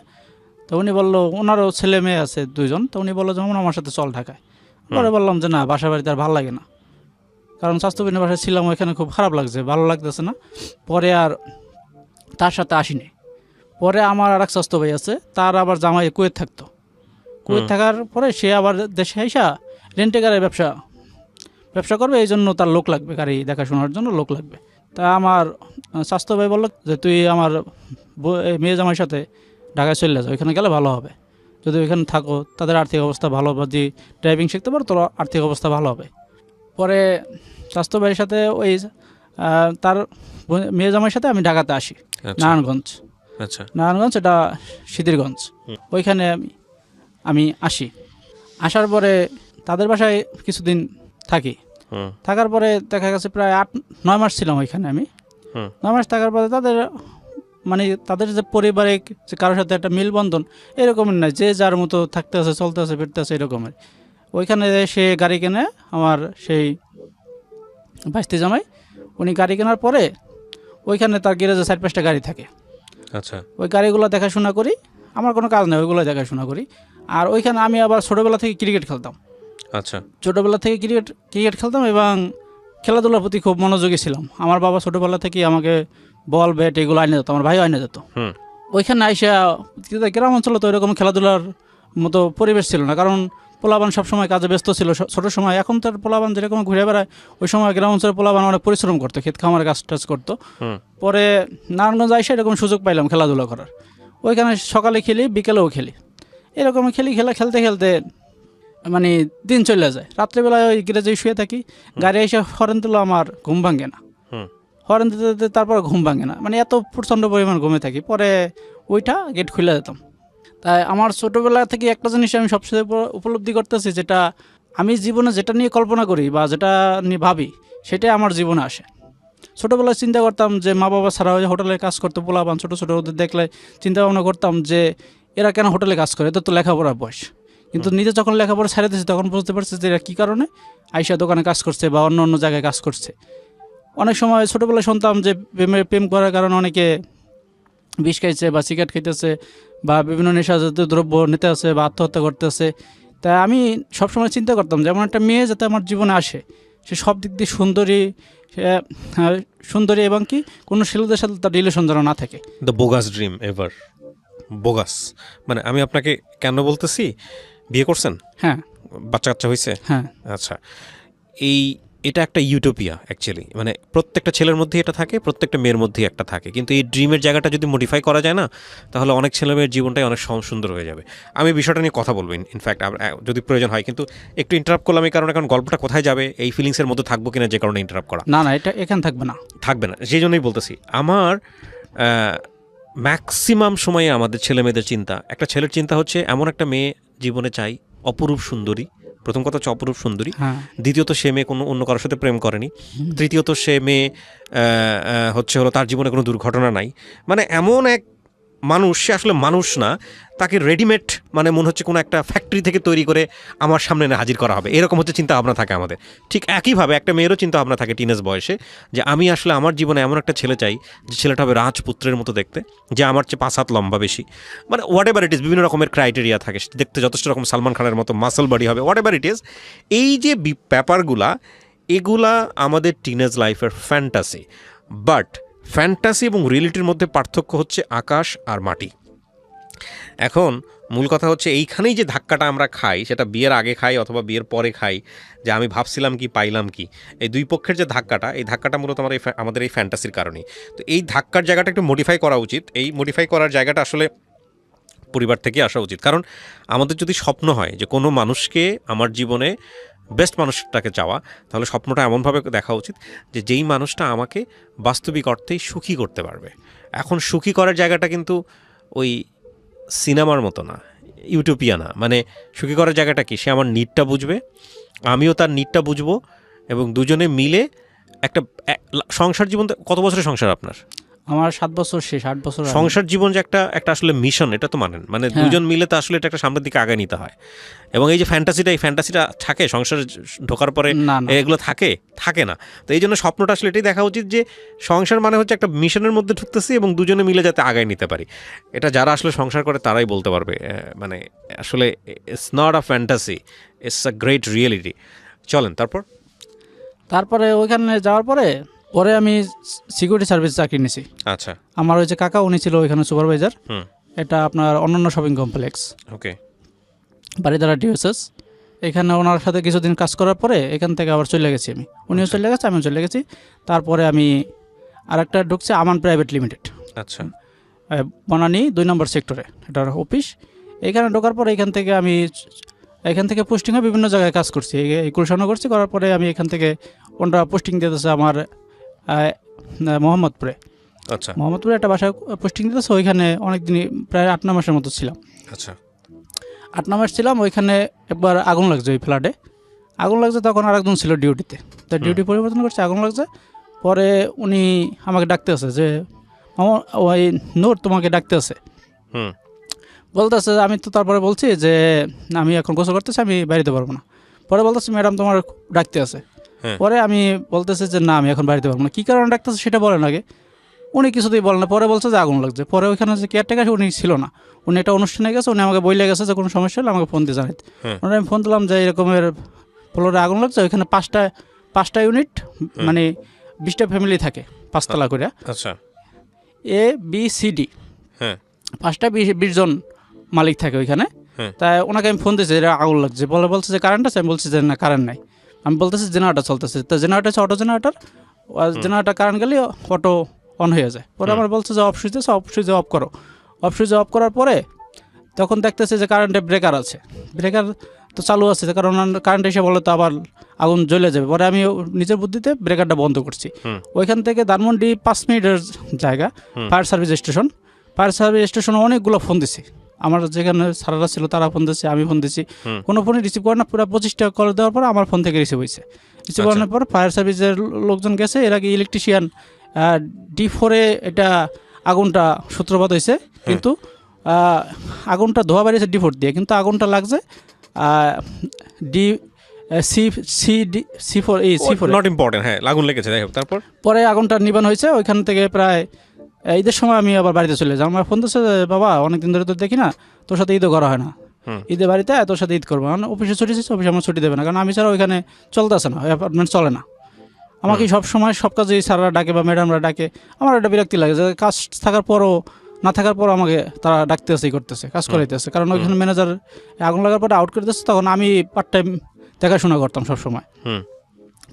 তো উনি বললো ওনারও ছেলে মেয়ে আছে 2জন। তো উনি বললো যেমন আমার সাথে চল ঢাকায়। পরে বললাম যে না, বাসা বাড়িতে আর ভালো লাগে না, কারণ স্বাস্থ্যবিহীন বাসায় ছিলাম, ওইখানে খুব খারাপ লাগছে, ভালো লাগতেছে না। পরে আর তার সাথে আসিনি। পরে আমার আর এক স্বাস্থ্য ভাই আছে, তার আবার জামাই কুয়েত থাকতো। কুয়েত থাকার পরে সে আবার দেশে আইসা রেন্টে গাড়ির ব্যবসা করবে, এই জন্য তার লোক লাগবে, গাড়ি দেখাশোনার জন্য লোক লাগবে। তা আমার স্বাস্থ্য ভাই বললো যে তুই আমার মেয়ে জামাইয়ের সাথে ঢাকায় চলে যাও, ওইখানে গেলে ভালো হবে। যদি ওইখানে থাকো তাদের আর্থিক অবস্থা ভালো হবে, যদি ড্রাইভিং শিখতে পারো তোর আর্থিক অবস্থা ভালো হবে। পরে স্বাস্থ্য ভাইয়ের সাথে ওই তার মেয়ে জামাইয়ের সাথে আমি ঢাকাতে আসি। নারায়ণগঞ্জ। আচ্ছা। নারায়ণগঞ্জ, এটা সিদ্ধিরগঞ্জ। ওইখানে আমি আসি। আসার পরে তাদের বাসায় কিছুদিন থাকি। থাকার পরে দেখা গেছে প্রায় 8-9 মাস ছিলাম ওইখানে আমি। 9 মাস থাকার পরে তাদের যে পারিবারিক যে কারোর সাথে একটা মিলবন্ধন এরকমের নয়, যে যার মতো থাকতে আছে, চলতে আছে, ফিরতে আছে, এরকমের। ওইখানে সে গাড়ি কেনে, আমার সেই ভাইস্তি জামাই। উনি গাড়ি কেনার পরে ওইখানে তার গ্যারেজে 4-5টা গাড়ি থাকে। আচ্ছা। ওই গাড়িগুলো দেখাশোনা করি, আমার কোনো কাজ নেই, ওইগুলো দেখাশোনা করি। আর ওইখানে আমি আবার ছোটোবেলা থেকে ক্রিকেট খেলতাম। আচ্ছা। ছোটোবেলা থেকে ক্রিকেট খেলতাম এবং খেলাধুলার প্রতি খুব মনোযোগী ছিলাম। আমার বাবা ছোটোবেলা থেকে আমাকে বল, ব্যাট এগুলো আইনে যেত, আমার ভাইও আইনে যেত। ওইখানে আইসা গ্রাম অঞ্চলে তো এরকম খেলাধুলার মতো পরিবেশ ছিল না, কারণ পোলাবান সবসময় কাজে ব্যস্ত ছিল ছোটো সময়। এখন তার পোলাবান যেরকম ঘুরে বেড়ায়, ওই সময় গ্রাম অঞ্চলের পোলাবান অনেক পরিশ্রম করতো, ক্ষেত খামারে কাজ টাজ করতো। পরে নারায়ণগঞ্জ আইসা এরকম সুযোগ পাইলাম খেলাধুলা করার। ওইখানে সকালে খেলি, বিকেলেও খেলি, এরকম খেলতে খেলতে মানে দিন চলে যায়। রাত্রেবেলায় ওই গ্যারেজে শুয়ে থাকি, গাড়ি এসে হরেন তুলো, আমার ঘুম ভাঙে না। হরেন দিতে তারপর ঘুম ভাঙে না, মানে এত প্রচণ্ড পরিমাণ ঘুমে থাকি। পরে ওইটা গেট খুলে যেতাম। তাই আমার ছোটোবেলা থেকে একটা জিনিস আমি সবচেয়ে উপলব্ধি করতেছি, যেটা আমি জীবনে যেটা নিয়ে কল্পনা করি বা যেটা নিয়ে ভাবি, সেটাই আমার জীবনে আসে। ছোটোবেলায় চিন্তা করতাম যে মা বাবা ছাড়া ওই হোটেলে কাজ করতে পোলাপান ছোটো ওদের দেখলে চিন্তা ভাবনা করতাম যে এরা কেন হোটেলে কাজ করে, এদের তো লেখাপড়ার বয়স। কিন্তু নিজে যখন লেখাপড়া ছেড়ে দিয়েছি তখন বুঝতে পারছি যে এরা কী কারণে আইসা দোকানে কাজ করছে বা অন্য জায়গায় কাজ করছে। অনেক সময় ছোটোবেলায় শুনতাম যে প্রেম করার কারণে অনেকে বিষ খাইছে বা সিগারেট খাইতেছে বা বিভিন্ন নেশাজাতীয় দ্রব্য নিতে আছে বা আত্মহত্যা করতেছে। তাই আমি সবসময় চিন্তা করতাম যেমন একটা মেয়ে যাতে আমার জীবনে আসে, সে সব দিক দিয়ে সুন্দরী, সুন্দরী এবং কি কোনো ছেলেদের সাথে তার রিলেশন যেন না থাকে। The bogus dream ever, bogus. মানে আমি আপনাকে কেন বলতেছি, বিয়ে করছেন, হ্যাঁ বাচ্চা কাচ্চা হয়েছে, হ্যাঁ আচ্ছা, এটা একটা ইউটোপিয়া অ্যাকচুয়ালি। মানে প্রত্যেকটা ছেলের মধ্যে এটা থাকে, প্রত্যেকটা মেয়ের মধ্যেই একটা থাকে, কিন্তু এই ড্রিমের জায়গাটা যদি মডিফাই করা যায় না, তাহলে অনেক ছেলে মেয়ের জীবনটাই অনেক সুন্দর হয়ে যাবে। আমি বিষয়টা নিয়ে কথা বলবো ইনফ্যাক্ট যদি প্রয়োজন হয়, কিন্তু একটু ইন্টারাপ্ট করলাম এই কারণে, কারণ গল্পটা কোথায় যাবে এই ফিলিংসের মধ্যে থাকবো কিনা, যে কারণে ইন্টারাপ্ট করা। না এটা এখানে থাকবে না, সেই জন্যই বলতেছি। আমার ম্যাক্সিমাম সময়ে আমাদের ছেলে মেয়েদের চিন্তা, একটা ছেলের চিন্তা হচ্ছে এমন একটা মেয়ে জীবনে চাই, অপরূপ সুন্দরী। প্রথম কথা হচ্ছে অপরূপ সুন্দরী, দ্বিতীয়ত সে মেয়ে কোনো অন্য কারোর সাথে প্রেম করেনি, তৃতীয়ত সে মেয়ে হলো তার জীবনে কোনো দুর্ঘটনা নাই। মানে এমন এক মানুষ, সে আসলে মানুষ না, তাকে রেডিমেড মানে মনে হচ্ছে কোনো একটা ফ্যাক্টরি থেকে তৈরি করে আমার সামনে হাজির করা হবে, এরকম হচ্ছে চিন্তা ভাবনা থাকে আমাদের। ঠিক একইভাবে একটা মেয়েরও চিন্তা ভাবনা থাকে টিনেজ বয়সে, যে আমি আসলে আমার জীবনে এমন একটা ছেলে চাই যে ছেলেটা হবে রাজপুত্রের মতো দেখতে, যে আমার চেয়ে 5 হাত লম্বা বেশি, মানে হোয়াট এভার ইট ইজ, বিভিন্ন রকমের ক্রাইটেরিয়া থাকে, দেখতে যথেষ্ট রকম সালমান খানের মতো মাসল বডি হবে, হোয়াট এভার ইট ইজ। এই যে ব্যাপারগুলা, এগুলা আমাদের টিনেজ লাইফের ফ্যান্টাসি। বাট ফ্যান্টাসি এবং রিয়েলিটির মধ্যে পার্থক্য হচ্ছে আকাশ আর মাটি। এখন মূল কথা হচ্ছে এইখানেই যে ধাক্কাটা আমরা খাই, সেটা বিয়ের আগে খাই অথবা বিয়ের পরে খাই, যে আমি ভাবছিলাম কি পাইলাম কি, এই দুই পক্ষের যে ধাক্কাটা, এই ধাক্কাটা মূলত আমাদের এই ফ্যান্টাসির কারণেই। তো এই ধাক্কার জায়গাটা একটু মডিফাই করা উচিত। এই মডিফাই করার জায়গাটা আসলে পরিবার থেকে আসা উচিত। কারণ আমাদের যদি স্বপ্ন হয় যে কোনো মানুষকে আমার জীবনে বেস্ট মানুষটাকে চাওয়া, তাহলে স্বপ্নটা এমনভাবে দেখা উচিত যে যেই মানুষটা আমাকে বাস্তবিক অর্থেই সুখী করতে পারবে। এখন সুখী করার জায়গাটা কিন্তু ওই সিনেমার মতো না, ইউটোপিয়া না। মানে সুখী করার জায়গাটা কি, সে আমার নিডটা বুঝবে, আমিও তার নিডটা বুঝবো, এবং দুজনে মিলে একটা সংসার জীবন। কত বছরের সংসার আপনার? আমার 7 বছর শেষ, 8 বছর। সংসার জীবন যে একটা আসলে মিশন, এটা তো মানেন, মানে দুজন মিলে তো আসলে এটা একটা সামনের দিকে আগায় নিতে হয়। এবং এই যে ফ্যান্টাসিটা থাকে সংসারে ঢোকার পরে, এগুলো থাকে না। তো এই জন্য স্বপ্নটা আসলে এটাই দেখা উচিত যে সংসার মানে হচ্ছে একটা মিশনের মধ্যে ঢুকতেছি এবং দুজনে মিলে যাতে আগায় নিতে পারি। এটা যারা আসলে সংসার করে তারাই বলতে পারবে, মানে আসলে it's not a fantasy, it's a great reality. চলেন তারপরে ওইখানে যাওয়ার পরে আমি সিকিউরিটি সার্ভিস চাকরি নিয়েছি। আচ্ছা, আমার ওই যে কাকা, উনি ছিল ওইখানে সুপারভাইজার। এটা আপনার অনন্য শপিং কমপ্লেক্স, ওকে, বাড়িধারা ডিওএসএস। এখানে ওনার সাথে কিছুদিন কাজ করার পরে এখান থেকে আবার চলে গেছি আমি, উনিও চলে গেছে, আমিও চলে গেছি। তারপরে আমি আরেকটা ঢুকছে, আমান প্রাইভেট লিমিটেড, আচ্ছা, বনানী 2 নম্বর সেক্টরে, এটার অফিস। এখানে ঢোকার পরে এখান থেকে পোস্টিং হয়ে বিভিন্ন জায়গায় কাজ করছি, গুলশানও করছি। করার পরে আমি এখান থেকে ওনারা পোস্টিং দিতেছে আমার মোহাম্মদপুরে। আচ্ছা, মোহাম্মদপুরে একটা বাসায় পোস্টিং দিতেছে, ওইখানে অনেকদিনই প্রায় 8-9 মাসের মতো ছিলাম। আচ্ছা, 8-9 মাস ছিলাম ওইখানে। একবার আগুন লাগছে ওই ফ্ল্যাটে, আগুন লাগছে, তখন আরেকজন ছিল ডিউটিতে, তো ডিউটি পরিবর্তন করছে, আগুন লাগছে। পরে উনি আমাকে ডাকতে আছে যে ওই নূর তোমাকে ডাকতে আছে, বলতেছে। আমি তো তারপরে বলছি যে আমি এখন গোসল করতেছি, আমি বাড়িতে পারবো না। পরে বলতেছে ম্যাডাম তোমার ডাকতে আছে। পরে আমি বলতেছে যে না, আমি এখন বাড়িতে পারবো না। কী কারণে ডাকতেছে সেটা বলেন আগে। উনি কিছুতেই বলেন না। পরে বলছে যে আগুন লাগছে। পরে ওইখানে যে কেয়ারটেকার উনি ছিল না, উনি একটা অনুষ্ঠানে গেছে, উনি আমাকে বইলে গেছে যে কোনো সমস্যা হলে আমাকে ফোন দিয়ে জানাইতে। ওনার আমি ফোন দিলাম যে এরকমের ফ্লোরে আগুন লাগছে, ওইখানে 5টা ইউনিট, মানে 20টা ফ্যামিলি থাকে, 5 তলা করে, আচ্ছা, A B C D, 5টা 20 জন মালিক থাকে ওইখানে। তাই ওনাকে আমি ফোন দিয়েছি, এটা আগুন লাগছে। বলছে যে কারেন্ট আছে, আমি বলছি যে না কারেন্ট নাই। আমি বলতেছি জেনারেটার চলতেছে, তো জেনারেটার হচ্ছে অটো জেনারেটার, জেনারেটার কারেন্ট গেলে অটো অন হয়ে যায়। পরে আমার বলছে যে অফ সুইচে অফ করো। অফ সুইচে অফ করার পরে তখন দেখতেছে যে কারেন্টে ব্রেকার আছে, ব্রেকার তো চালু আছে, কারণ কারেন্ট এসে বলে তো আবার আগুন জ্বলে যাবে। পরে আমি নিজের বুদ্ধিতে ব্রেকারটা বন্ধ করছি। ওইখান থেকে ধানমন্ডি 5 মিনিটের জায়গা, ফায়ার সার্ভিস স্টেশনে অনেকগুলো ফোন দিছি। আমার যেখানে সারারা ছিল তারা ফোন দিচ্ছে, আমি ফোন দিচ্ছি, কোনো ফোনই রিসিভ করে না। পুরো 25টা কল দেওয়ার পর আমার ফোন থেকে রিসিভ হয়েছে। রিসিভ করানোর পর ফায়ার সার্ভিসের লোকজন গেছে, এর আগে ইলেকট্রিশিয়ান D4-এ এটা আগুনটা সূত্রপাত হয়েছে, কিন্তু আগুনটা ধোয়া বেরিয়েছে D4 দিয়ে, কিন্তু আগুনটা লাগছে C4 নট ইম্পর্টেন্ট, হ্যাঁ আগুন লেগেছে, যাই হোক। তারপর পরে আগুনটা নিবান হয়েছে। ওইখান থেকে প্রায় ঈদের সময় আমি আবার বাড়িতে চলে যাই। আমার ফোন দিচ্ছে, বাবা অনেকদিন ধরে তো দেখি না, তোর সাথে ঈদও করা হয় না। ঈদে বাড়িতে তোর সাথে ঈদ করবো, কারণ অফিসে ছুটি দিচ্ছে, অফিসে আমার ছুটি দেবে না, কারণ আমি ছাড়া ওইখানে চলতেছে না, অ্যাপার্টমেন্ট চলে না। আমাকে সব সময় সব কাজেই স্যাররা ডাকে বা ম্যাডামরা ডাকে, আমার একটা বিরক্তি লাগে যে কাজ থাকার পরও না থাকার পরও আমাকে তারা ডাকতেছেই করতেছে, কাজ করাইতেছে, কারণ ওইখানে ম্যানেজার আগুন লাগার পরে আউট করে দিচ্ছে, তখন আমি পার্ট টাইম দেখাশোনা করতাম সব সময়।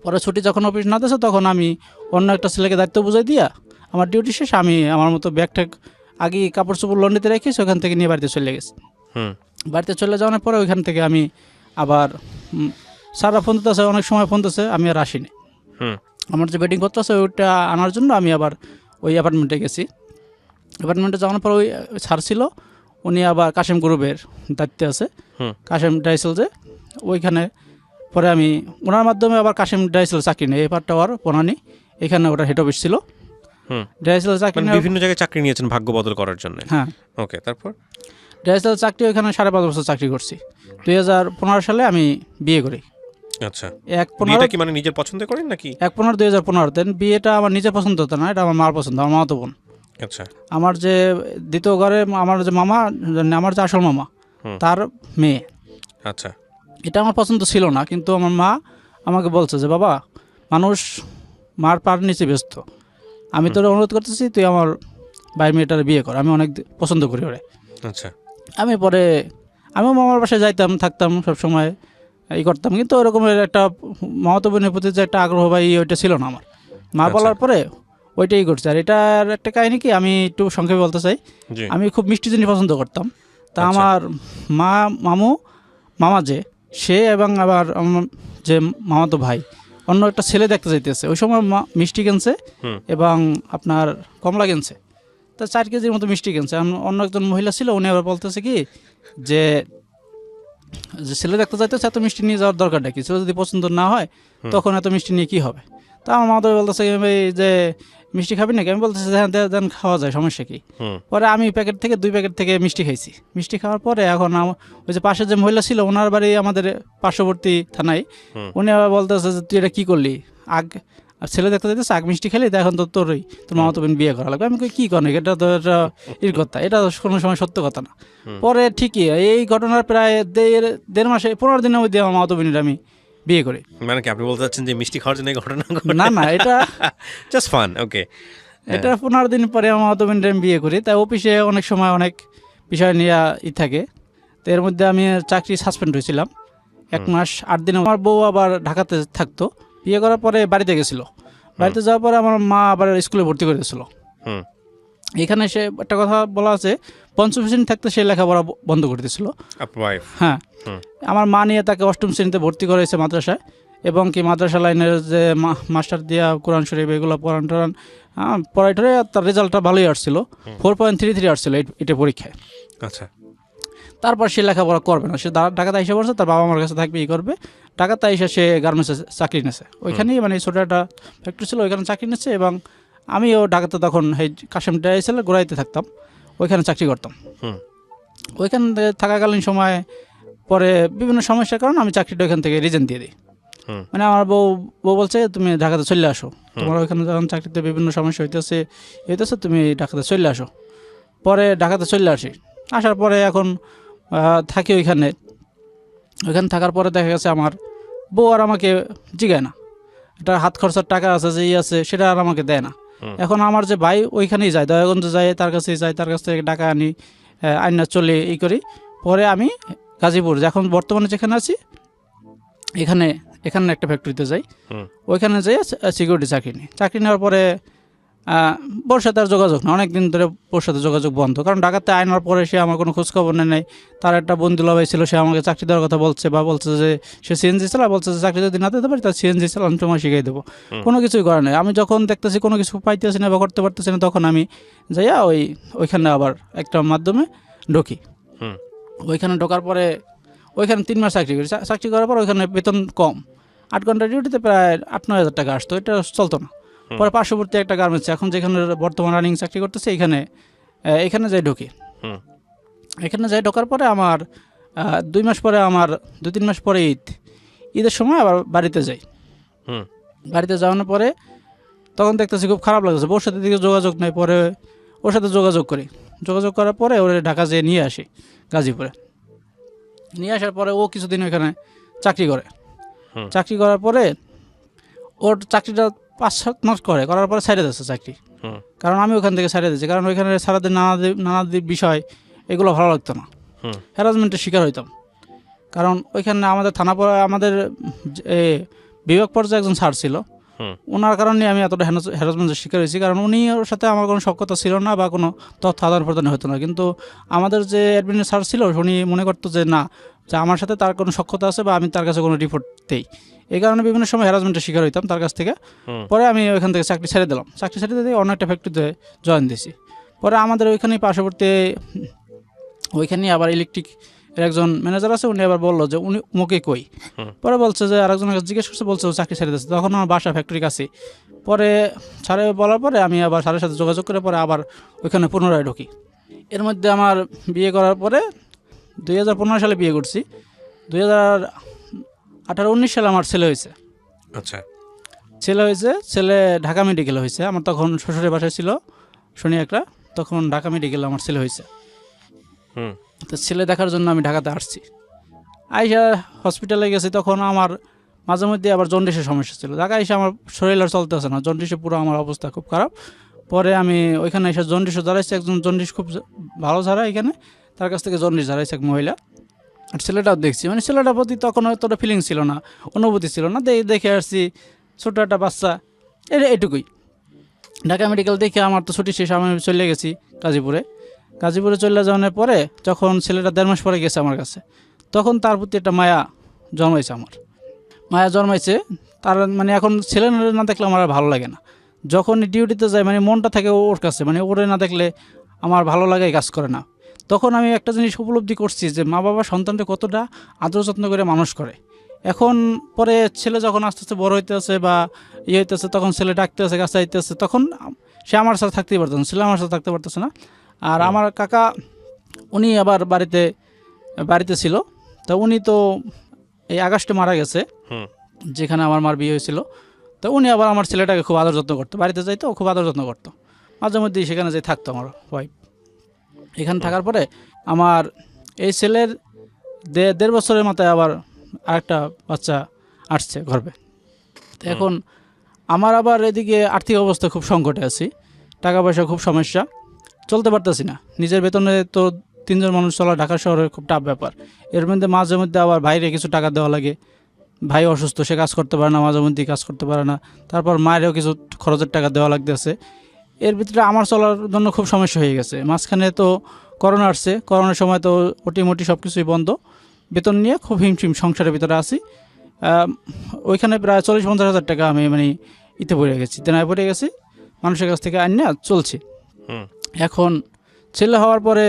পরে ছুটি যখন অফিস না দিচ্ছে তখন আমি অন্য একটা ছেলেকে দায়িত্ব বুঝাই দিয়া আমার ডিউটি শেষ আমি আমার মতো ব্যাগ ট্যাগ আগে কাপড় চোপড় লন্ড্রিতে রেখেছি, ওখান থেকে নিয়ে বাড়িতে চলে গেছি। বাড়িতে চলে যাওয়ার পরে ওইখান থেকে আমি আবার স্যাররা ফোন দিতেছে, অনেক সময় ফোন দিতেছে, আমি আর আসিনি। আমার যে বেডিং পত্র আছে ওইটা আনার জন্য আমি আবার ওই অ্যাপার্টমেন্টে গেছি। অ্যাপার্টমেন্টে যাওয়ার পর ওই স্যার ছিল, উনি আবার কাশেম গ্রুপের দায়িত্বে আছে, কাশেম ডাইসেল যে, ওইখানে পরে আমি ওনার মাধ্যমে আবার কাশেম ডাইসেল চাকরি নেই, এপার টাওয়ার বনানি, এখানে ওটা হেড অফিস ছিল। ডাইসেল চাকরি বিভিন্ন জায়গায় চাকরি নিয়েছেন ভাগ্য বদল করার জন্য। হ্যাঁ, ওকে। তারপর ডাইসেল চাকরি ওইখানে 5.5 বছর চাকরি করছি। 2015 সালে আমি বিয়ে করি। আচ্ছা, 1/15 কি মানে নিজের পছন্দ করেন নাকি? 1/15/2015। দেন বিয়েটা আমার নিজের পছন্দ হতো না, এটা আমার মার পছন্দ, আমার মামাতো বোন। আচ্ছা। আমার যে দ্বিতীয় ঘরে আমার যে মামা, আমার যে আসল মামা, তার মেয়ে। আচ্ছা, এটা আমার পছন্দ ছিল না, কিন্তু আমার মা আমাকে বলছে যে বাবা, মানুষ মার পার নিচে ব্যস্ত, আমি তোর অনুরোধ করতেছি তুই আমার ভাই মেয়েটার বিয়ে কর, আমি অনেক পছন্দ করি ওরে। আচ্ছা, আমিও মামার বাসায় যাইতাম, থাকতাম সব সময়, এই করতাম, কিন্তু ওরকমের একটা মামাতো বোনের প্রতি যে একটা আগ্রহ বা ওইটা ছিল না আমার। মা বলার পরে ওইটাই করছে। আর এটার একটা কাহিনী কি, আমি একটু সংক্ষেপে বলতে চাই। আমি খুব মিষ্টি জিনিস পছন্দ করতাম, তা আমার মামা যে সে এবং আবার আমার যে মামাতো ভাই অন্য একটা ছেলে দেখতে যাইতেছে, ওই সময় মিষ্টি কিনছে এবং আপনার কমলা কিনছে, তা 4 কেজির মতো মিষ্টি কিনছে। অন্য একজন মহিলা ছিল, উনি আবার বলতেছে কি যে ছেলে দেখতে যাইতেছে, এত মিষ্টি নিয়ে যাওয়ার দরকারটা কি, ছেলে যদি পছন্দ না হয় তখন এত মিষ্টি নিয়ে কী হবে। তা আমার মামাতো বলতেছে যে মিষ্টি খাবি নাকি, আমি বলতেছি হ্যাঁ দেন, খাওয়া যায়, সমস্যা কি। পরে আমি 2 প্যাকেট থেকে মিষ্টি খাইছি। মিষ্টি খাওয়ার পরে এখন ওই যে পাশে যে মহিলা ছিল, ওনার বাড়ি আমাদের পার্শ্ববর্তী থানায়, উনি আবার বলতেছে যে তুই এটা কী করলি, ছেলে দেখতে যেতেছে, মিষ্টি খেলি, তা এখন তো তোর মামাতো বোন বিয়ে করা লাগবে। আমি কী করেন, এটা তো এটা কথা, এটা কোনো সময় সত্য কথা না। পরে ঠিকই এই ঘটনার প্রায় 1.5 মাসে 15 দিনের মধ্যে আমার মামাতো বোনের আমি বিয়ে করি। মানে কি আপনি বলতে চাচ্ছেন যে মিষ্টি খাওয়ার জন্য ঘটনা? না, এটা জাস্ট ফান। ওকে, এটা 15 দিন পরে আমার মামাতো বোনের আমি বিয়ে করি। তাই অফিসে অনেক সময় অনেক বিষয় নিয়ে থাকে, তো এর মধ্যে আমি চাকরি সাসপেন্ড হয়েছিলাম 1 মাস 8 দিন। আমার বউ আবার ঢাকাতে থাকতো, বিয়ে করার পরে বাড়িতে গেছিল। বাড়িতে যাওয়ার পরে আমার মা আবার স্কুলে ভর্তি করে দিয়েছিল। এখানে সে একটা কথা বলা আছে, 5ম শ্রেণী থাকতে সে লেখাপড়া বন্ধ করে দিয়েছিল। হ্যাঁ, আমার মা নিয়ে তাকে 8ম শ্রেণীতে ভর্তি করেছে মাদ্রাসায়, এবং কি মাদ্রাসা লাইনের যে মাস্টার দিয়া কোরআন শরীফ এগুলো পড়াইটরে তার রেজাল্টটা ভালোই আসছিল, 4.33 আসছিল এটা পরীক্ষায়। আচ্ছা, তারপর সে লেখাপড়া করবে না, সে ঢাকাতে এসে পড়ছে, তার বাবা মার কাছে থাকবে, করবে। ঢাকাতে এসে সে গার্মেন্টসে চাকরি নিয়েছে, ওইখানেই মানে ছোটো একটা ফ্যাক্টরি ছিল, ওইখানে চাকরি নিচ্ছে। এবং আমিও ঢাকাতে তখন এই কাশেম ডাইসেল গোড়াইতে থাকতাম, ওইখানে চাকরি করতাম। ওইখানে থাকাকালীন সময় পরে বিভিন্ন সমস্যার কারণে আমি চাকরিটা ওইখান থেকে রিজেন দিয়ে দিই। মানে আমার বউ বলছে তুমি ঢাকাতে চলে আসো, তোমার ওইখানে যখন চাকরিতে বিভিন্ন সমস্যা হইতেছে তুমি ঢাকাতে চলে আসো। পরে ঢাকাতে চলে আসি, আসার পরে এখন থাকি ওইখানে থাকার পরে দেখা গেছে আমার বউ আর আমাকে জিগায় না, এটা হাত খরচার টাকা আছে যে আছে সেটা আর আমাকে দেয় না। এখন আমার যে ভাই ওইখানেই যায়, দয়াগঞ্জে যায়, তার কাছেই যায়, তার কাছ থেকে টাকা আনি, আইনা চলে করি। পরে আমি গাজীপুর, এখন বর্তমানে যেখানে আছি, এখানে একটা ফ্যাক্টরিতে যাই, ওইখানে যাই সিকিউরিটি চাকরি নেওয়ার পরে বোর সাথে আর যোগাযোগ না, অনেকদিন ধরে বোর সাথে যোগাযোগ বন্ধ, কারণ ঢাকাতে আইনার পরে সে আমার কোনো খোঁজখবর নেই। তার একটা বন্ধু লাভাই ছিল, সে আমাকে চাকরি দেওয়ার কথা বলছে, বা বলছে যে সে সিএনজি চালা, বলছে যে চাকরি যদি না দিতে পারি তার সিএনজি চালানো তোমায় শিখিয়ে দেবো। কোনো কিছুই করে নাই। আমি যখন দেখতেছি কোনো কিছু পাইতেছি না বা করতে পারতেছি না, তখন আমি যাইয়া ওইখানে আবার একটা মাধ্যমে ঢুকি। ওইখানে ঢোকার পরে ওইখানে 3 মাস চাকরি করি। চাকরি করার পর ওইখানে বেতন কম, 8 ঘন্টা ডিউটিতে প্রায় 8-9 হাজার টাকা আসতো, এটা চলতো না। পরে পার্শ্ববর্তী একটা গার্মেন্টস, এখন যেখানে বর্তমান রানিং চাকরি করতেছে, এখানে যাই ঢুকি। এখানে যাই ঢোকার পরে আমার 2 মাস পরে, আমার 2-3 মাস পরে ঈদের সময় আবার বাড়িতে যাই। বাড়িতে যাওয়ানোর পরে তখন দেখতেছি খুব খারাপ লাগতেছে, ওর সাথে দিকে যোগাযোগ নেই। পরে ওর সাথে যোগাযোগ করার পরে ওরা ঢাকা যেয়ে নিয়ে আসি গাজীপুরে। নিয়ে আসার পরে ও কিছুদিন ওইখানে চাকরি করে। হুম। চাকরি করার পরে ওর চাকরিটা 5-7 মাস করার পরে ছেড়ে দিচ্ছে চাকরি। হুম। কারণ আমি ওখান থেকে ছেড়ে দিয়েছি, কারণ ওইখানে সারাদিন নানা বিষয় এগুলো ভালো লাগতো না, হুম। হ্যারাসমেন্টের শিকার হইতাম। কারণ ওইখানে আমাদের আমাদের এ, বিভাগ পর্যায়ে একজন স্যার ছিল, হুম। ওনার কারণে আমি এতটা হ্যারাসমেন্টের শিকার হয়েছি। কারণ উনি ওর সাথে আমার কোনো সখ্যতা ছিল না বা কোনো তথ্য আদান প্রদান হতো না, কিন্তু আমাদের যে অ্যাডমিনের স্যার ছিল উনি মনে করতো যে না, যে আমার সাথে তার কোনো সখ্যতা আছে বা আমি তার কাছে কোনো রিপোর্ট দেই। এই কারণে বিভিন্ন সময় হ্যারাসমেন্টের শিকার হইতাম তার কাছ থেকে। হুম। পরে আমি ওইখান থেকে চাকরি ছেড়ে দিলাম। চাকরি ছেড়ে দিয়ে অন্য একটা ফ্যাক্টরিতে জয়েন দিয়েছি। পরে আমাদের ওইখানেই পার্শ্ববর্তী ওইখানেই আবার ইলেকট্রিক একজন ম্যানেজার আছে, উনি আবার বললো যে উনি মুখে কই। হুম। পরে বলছে যে আরেকজনের কাছে জিজ্ঞেস করছে, বলছে ও চাকরি ছেড়ে দিচ্ছে। তখন আমার বাসা ফ্যাক্টরি কাছে। পরে স্যারে বলার পরে আমি আবার স্যারের সাথে যোগাযোগ করে পরে আবার ওইখানে পুনরায় ঢুকি। এর মধ্যে আমার বিয়ে করার পরে 2015 সালে বিয়ে করছি। 2018-19 সালে আমার ছেলে হয়েছে। আচ্ছা। ছেলে ঢাকা মেডিকেলে হয়েছে। আমার তখন শ্বশুরের বাসায় ছিল শনি একটা, তখন ঢাকা মেডিকেলে আমার ছেলে হয়েছে। হুম। তো ছেলে দেখার জন্য আমি ঢাকাতে আসছি। আইসা হসপিটালে গেছি, তখন আমার মাঝে মধ্যে আবার জন্ডিসের সমস্যা ছিল। ঢাকা এসে আমার শরীর আর চলতেছে না, জন্ডিসে পুরো আমার অবস্থা খুব খারাপ। পরে আমি ওইখানে এসে জন্ডিসও ঝাড়াইছি, একজন জন্ডিস খুব ভালো ঝাড়া এখানে, তার কাছ থেকে জন্ডিস ঝাড়াইছে এক মহিলা। আর ছেলেটাও দেখছি, মানে ছেলেটার প্রতি তখন অতটা ফিলিং ছিল না, অনুভূতি ছিল না। দেখে আসছি ছোটো একটা বাচ্চা, এটুকুই। ঢাকা মেডিকেল দেখে আমার তো ছুটি শেষ, আমি চলে গেছি গাজীপুরে চলে যাওয়ার পরে যখন ছেলেটা 1.5 মাস পরে গেছে আমার কাছে, তখন তার প্রতি একটা মায়া জন্মাইছে তার। মানে এখন ছেলে না দেখলে আমার আর ভালো লাগে না। যখন ডিউটিতে যায় মানে মনটা থাকে ওর কাছে, মানে ওরে না দেখলে আমার ভালো লাগে, কাজ করে না। তখন আমি একটা জিনিস উপলব্ধি করছি যে মা বাবা সন্তানকে কতটা আদর যত্ন করে মানুষ করে। এখন পরে ছেলে যখন আস্তে আস্তে বড় হইতেছে বা হইতেছে, তখন ছেলে ডাকতে আছে, কাছে আইতেছে, তখন সে আমার সাথে থাকতেই পারতেছে না, ছেলে আমার সাথে থাকতে পারতেছে না। আর আমার কাকা উনি আবার বাড়িতে ছিল। তো উনি তো এই আগস্টে মারা গেছে, যেখানে আমার মার বিয়ে হয়েছিল। তো উনি আবার আমার ছেলেটাকে খুব আদর যত্ন করতো, বাড়িতে যাইতো, খুব আদর যত্ন করতো। মাঝে মধ্যেই সেখানে যাই থাকতো আমার ওয়াইফ। এখানে থাকার পরে আমার এই ছেলের 1.5 বছরের মাথায় আবার আরেকটা বাচ্চা আসছে গর্ভে। তো এখন আমার আবার এদিকে আর্থিক অবস্থা খুব সংকটে আছি, টাকা পয়সা খুব সমস্যা, চলতে পারতেছি না। নিজের বেতনে তো 3 জন মানুষ চলা ঢাকা শহরে খুব টাফ ব্যাপার। এর মধ্যে মাঝে মধ্যে আবার বাইরে কিছু টাকা দেওয়া লাগে। ভাই অসুস্থ, সে কাজ করতে পারে না, মাঝে মধ্যেই কাজ করতে পারে না। তারপর মায়েরও কিছু খরচের টাকা দেওয়া লাগতেছে। এর ভিতরে আমার চলার জন্য খুব সমস্যা হয়ে গেছে। মাঝখানে তো করোনা আসছে, করোনার সময় তো ওটি সব কিছুই বন্ধ। বেতন নিয়ে খুব হিমশিম সংসারের ভিতরে আছি। ওইখানে প্রায় 40-50 হাজার টাকা আমি মানে দেনায় পড়ে গেছি, মানুষের কাছ থেকে আনিয়া চলছি। এখন ছেলে হওয়ার পরে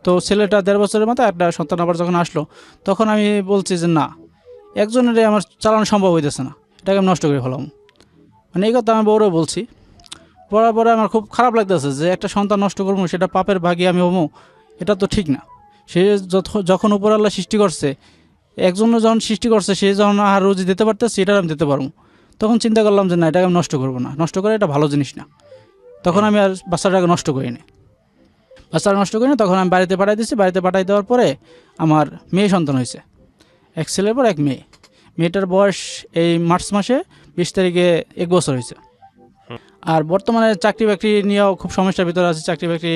তো ছেলেটা 1.5 বছরের মাথায় একটা সন্তান আবার যখন আসলো, তখন আমি বলছি যে না, একজনের আমার চালানো সম্ভব হইতেছে না, এটাকে আমি নষ্ট করে ফেলাম। মানে এই কথা আমি বউরেও বলছি। পড়ার পরে আমার খুব খারাপ লাগতেছে যে একটা সন্তান নষ্ট করবো, সেটা পাপের ভাগী আমি হবো, এটা তো ঠিক না। সে যখন উপর আল্লাহ সৃষ্টি করছে, একজনের যখন সৃষ্টি করছে, সে যখন আহার রুজি দিতে পারতেছে, এটা আমি দিতে পারবো। তখন চিন্তা করলাম যে না, এটাকে আমি নষ্ট করবো না, নষ্ট করে এটা ভালো জিনিস না। তখন আমি আর বাচ্চাটাকে নষ্ট করিনি। তখন আমি বাড়িতে পাঠাই দিয়েছি। বাড়িতে পাঠাই দেওয়ার পরে আমার মেয়ে সন্তান হয়েছে, এক ছেলের পর এক মেয়ে। মেয়েটার বয়স এই মার্চ মাসে 20 তারিখে 1 বছর হয়েছে। আর বর্তমানে চাকরি বাকরি নিয়েও খুব সমস্যার ভিতরে আছি, চাকরি বাকরি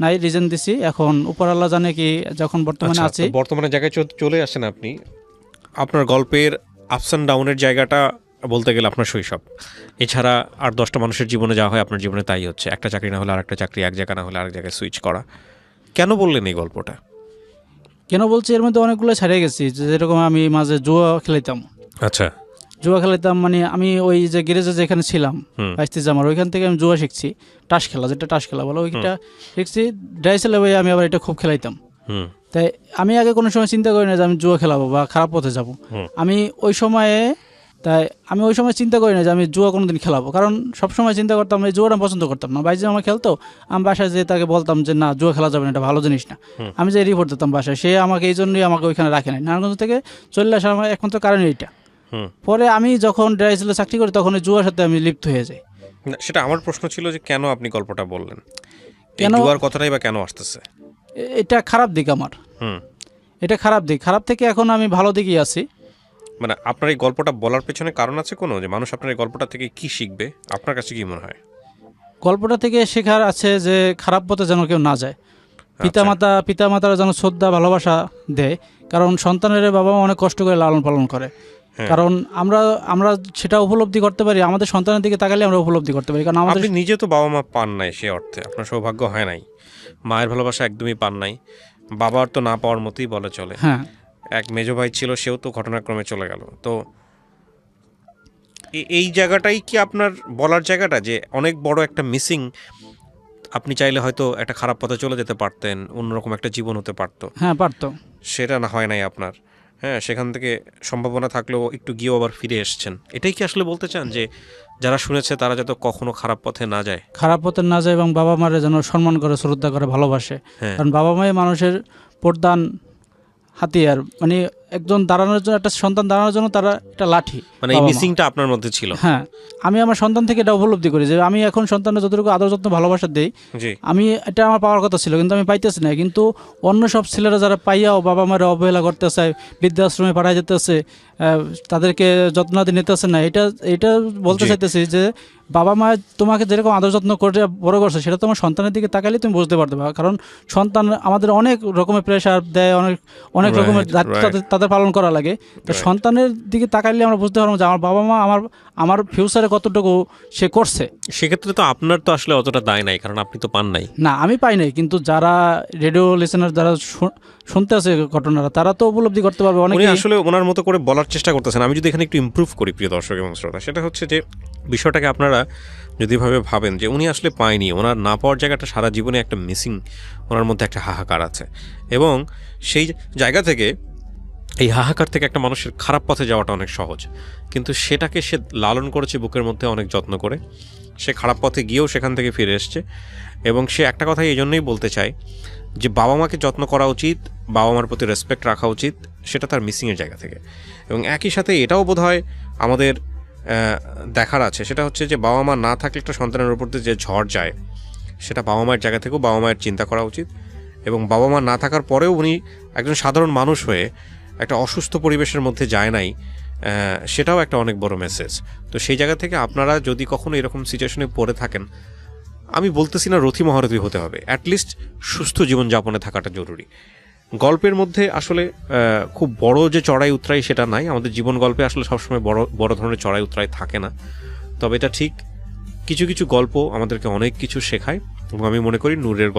নাই, রিজন দিছি। এখন উপর আল্লাহ জানে কি, যখন বর্তমানে আছি। বর্তমানে জায়গায় চলে আসেন আপনি, আপনার গল্পের আপস অ্যান্ড ডাউনের জায়গাটা বলতে গেলে আপনার শৈশব। এছাড়া আর 10টা মানুষের জীবনে যা হয় আপনার জীবনে তাই হচ্ছে, একটা চাকরি না হলে আরেকটা চাকরি, এক জায়গা না হলে আরেক জায়গায় সুইচ করা। কেন বললেন এই গল্পটা? কেন বলছি, এর মধ্যে অনেকগুলো ছাড়িয়ে গেছি। যেরকম আমি মাঝে জুয়া খেলাইতাম। আচ্ছা। জুয়া খেলাইতাম মানে আমি ওই যে গ্যারেজে যেখানে ছিলাম বাইস্তিজ, আমার ওইখান থেকে আমি জুয়া শিখছি। টাস খেলা বলো, ওইটা শিখছি। ড্রাইসেলে বই আমি আবার এটা খুব খেলাইতাম। তাই আমি আগে কোনো সময় চিন্তা করি না যে আমি জুয়া খেলাবো বা খারাপ পথে যাব। আমি ওই সময় চিন্তা করি না যে আমি জুয়া কোনোদিন খেলাবো, কারণ সবসময় চিন্তা করতাম এই জুয়াটা পছন্দ করতাম না। বাইরে আমার খেলতো, আমি বাসায় যেয়ে তাকে বলতাম যে না, জুয়া খেলা যাবে না, এটা ভালো জিনিস না। আমি যে রিপোর্ট দিতাম বাসায়, সে আমাকে এই জন্যই আমাকে ওইখানে রাখে নাই। নারায়ণগঞ্জ থেকে চলে আসার আমার একমাত্র কারণ এইটা। পরে আমি যখন ড্রাইসেলে চাকরি করি, তখন এই জুয়ার সাথে আমি লিপ্ত হয়ে যাই। সেটা আমার প্রশ্ন ছিল যে কেন আপনি গল্পটা বললেন, কেন জুয়ার কথাটাই বা কেন আসতেছে? এটা খারাপ দিক আমার। এটা খারাপ দিক, খারাপ থেকে এখন আমি ভালো দিকেই আছি। মানে আপনার এই গল্পটা বলার পেছনে কারণ আছে কোনো, যে মানুষ আপনার এই গল্পটা থেকে কি শিখবে, আপনার কাছে কি মনে হয়? গল্পটা থেকে শেখার আছে যে খারাপ পথে যেন কেউ না যায়, পিতামাতারা যেন শ্রদ্ধা ভালোবাসা দেয়, কারণ সন্তানের বাবা মা অনেক কষ্ট করে লালন পালন করে। হ্যাঁ। কারণ আমরা সেটা উপলব্ধি করতে পারি, আমাদের সন্তানের দিকে তাকালে আমরা উপলব্ধি করতে পারি, কারণ আমাদের আপনি নিজে তো বাবা মা পান নাই, সে অর্থে আপনার সৌভাগ্য হয় নাই, মায়ের ভালোবাসা একদমই পান নাই, বাবার তো না পাওয়ার মতোই বলে চলে। হ্যাঁ এক মেজো ভাই ছিল, সেও তো ঘটনাক্রমে চলে গেল। তো এই জায়গাটাই কি আপনার বলার জায়গাটা, যে অনেক বড় একটা মিসিং, আপনি চাইলে হয়তো একটা খারাপ পথে চলে যেতে পারতেন, অন্যরকম একটা জীবন হতে পারতো, হ্যাঁ পারতো, সেটা না হয় নাই আপনার। হ্যাঁ, সেখান থেকে সম্ভাবনা থাকলেও একটু গিয়েও আবার ফিরে এসছেন। এটাই কি আসলে বলতে চান যে যারা শুনেছে তারা যাতে কখনো খারাপ পথে না যায়? খারাপ পথে না যায় এবং বাবা মারে যেন সম্মান করে, শ্রদ্ধা করে, ভালোবাসে। হ্যাঁ। কারণ বাবা মাই মানুষের প্রধান হাতিয়ার, মানে একজন দাঁড়ানোর জন্য, একটা সন্তান দাঁড়ানোর জন্য তারা একটা লাঠি। মানে এই বাবা মা। মিসিংটা আপনার মধ্যে ছিল। হ্যাঁ, আমি আমার সন্তান থেকে এটা উপলব্ধি করি যে আমি এখন সন্তানের যতটুকু আদর যত্ন ভালোবাসা দেই, জি। আমি এটা আমার পাওয়ার কথা ছিল, কিন্তু আমি পাইতেছি না। কিন্তু অন্য সব ছেলেরা যারা পাইয়াও বাবা মায়ের অবহেলা করতে চায়, বৃদ্ধাশ্রমে পাঠাই যেতেছে, তাদেরকে যত্নাদি নিতেছে না, এটা বলতে জি। চাইতেছি যে বাবা মা তোমাকে যেরকম আদর যত্ন করে বড় করছে, সেটা তোমার সন্তানের দিকে তাকালে তুমি বুঝতে পারতে পারো। কারণ সন্তান আমাদের অনেক রকমের প্রেশার দেয়, অনেক Right, রকমের দায়িত্ব right. তাদের পালন করা লাগে। তো Right. সন্তানের দিকে তাকাইলে আমরা বুঝতে পারবো যে আমার বাবা মা আমার ফিউচারে কতটুকু সে করছে। সেক্ষেত্রে তো আপনার তো আসলে অতটা দায় নাই, কারণ আপনি তো পান নাই। না, আমি পাই নাই, কিন্তু যারা রেডিও লিসেনার যারা শুনতে আছে ঘটনাটা, তারা তো উপলব্ধি করতে পারবে। উনি অনেকে আসলে ওনার মতো করে বলার চেষ্টা করতেছেন। আমি যদি এখানে একটু ইমপ্রুভ করি প্রিয় দর্শক এবং শ্রোতা, সেটা হচ্ছে যে বিষয়টাকে আপনারা যদি ভাবে ভাবেন যে উনি আসলে পায়নি, ওনার না পাওয়ার জায়গাটা সারা জীবনে একটা মিসিং, ওনার মধ্যে একটা হাহাকার আছে, এবং সেই জায়গা থেকে, এই হাহাকার থেকে একটা মানুষের খারাপ পথে যাওয়াটা অনেক সহজ, কিন্তু সেটাকে সে লালন করেছে বুকের মধ্যে অনেক যত্ন করে। সে খারাপ পথে গিয়েও সেখান থেকে ফিরে এসছে, এবং সে একটা কথাই এই জন্যই বলতে চায় যে বাবা মাকে যত্ন করা উচিত, বাবা মার প্রতি রেসপেক্ট রাখা উচিত, সেটা তার মিসিংয়ের জায়গা থেকে। এবং একই সাথে এটাও বোধহয় আমাদের দেখার আছে, সেটা হচ্ছে যে বাবা মা না থাকলে একটা সন্তানের উপর দিয়ে যে ঝড় যায়, সেটা বাবা মায়ের জায়গা থেকেও বাবা মায়ের চিন্তা করা উচিত। এবং বাবা মা না থাকার পরেও উনি একজন সাধারণ মানুষ হয়ে একটা অসুস্থ পরিবেশের মধ্যে যায় নাই, সেটাও একটা অনেক বড় মেসেজ। তো সেই জায়গা থেকে আপনারা যদি কখনো এরকম সিচুয়েশনে পড়ে থাকেন, আমি বলতেছি না রথী মহারথী হতে হবে, অ্যাটলিস্ট সুস্থ জীবনযাপনে থাকাটা জরুরি। গল্পের মধ্যে আসলে খুব বড় যে চড়াই উতরাই সেটা নাই, আমাদের জীবন গল্পে আসলে সবসময় বড় ধরনের চড়াই উতরাই থাকে না। তবে এটা ঠিক, কিছু কিছু গল্প আমাদেরকে অনেক কিছু শেখায়, এবং আমি মনে করি নূরের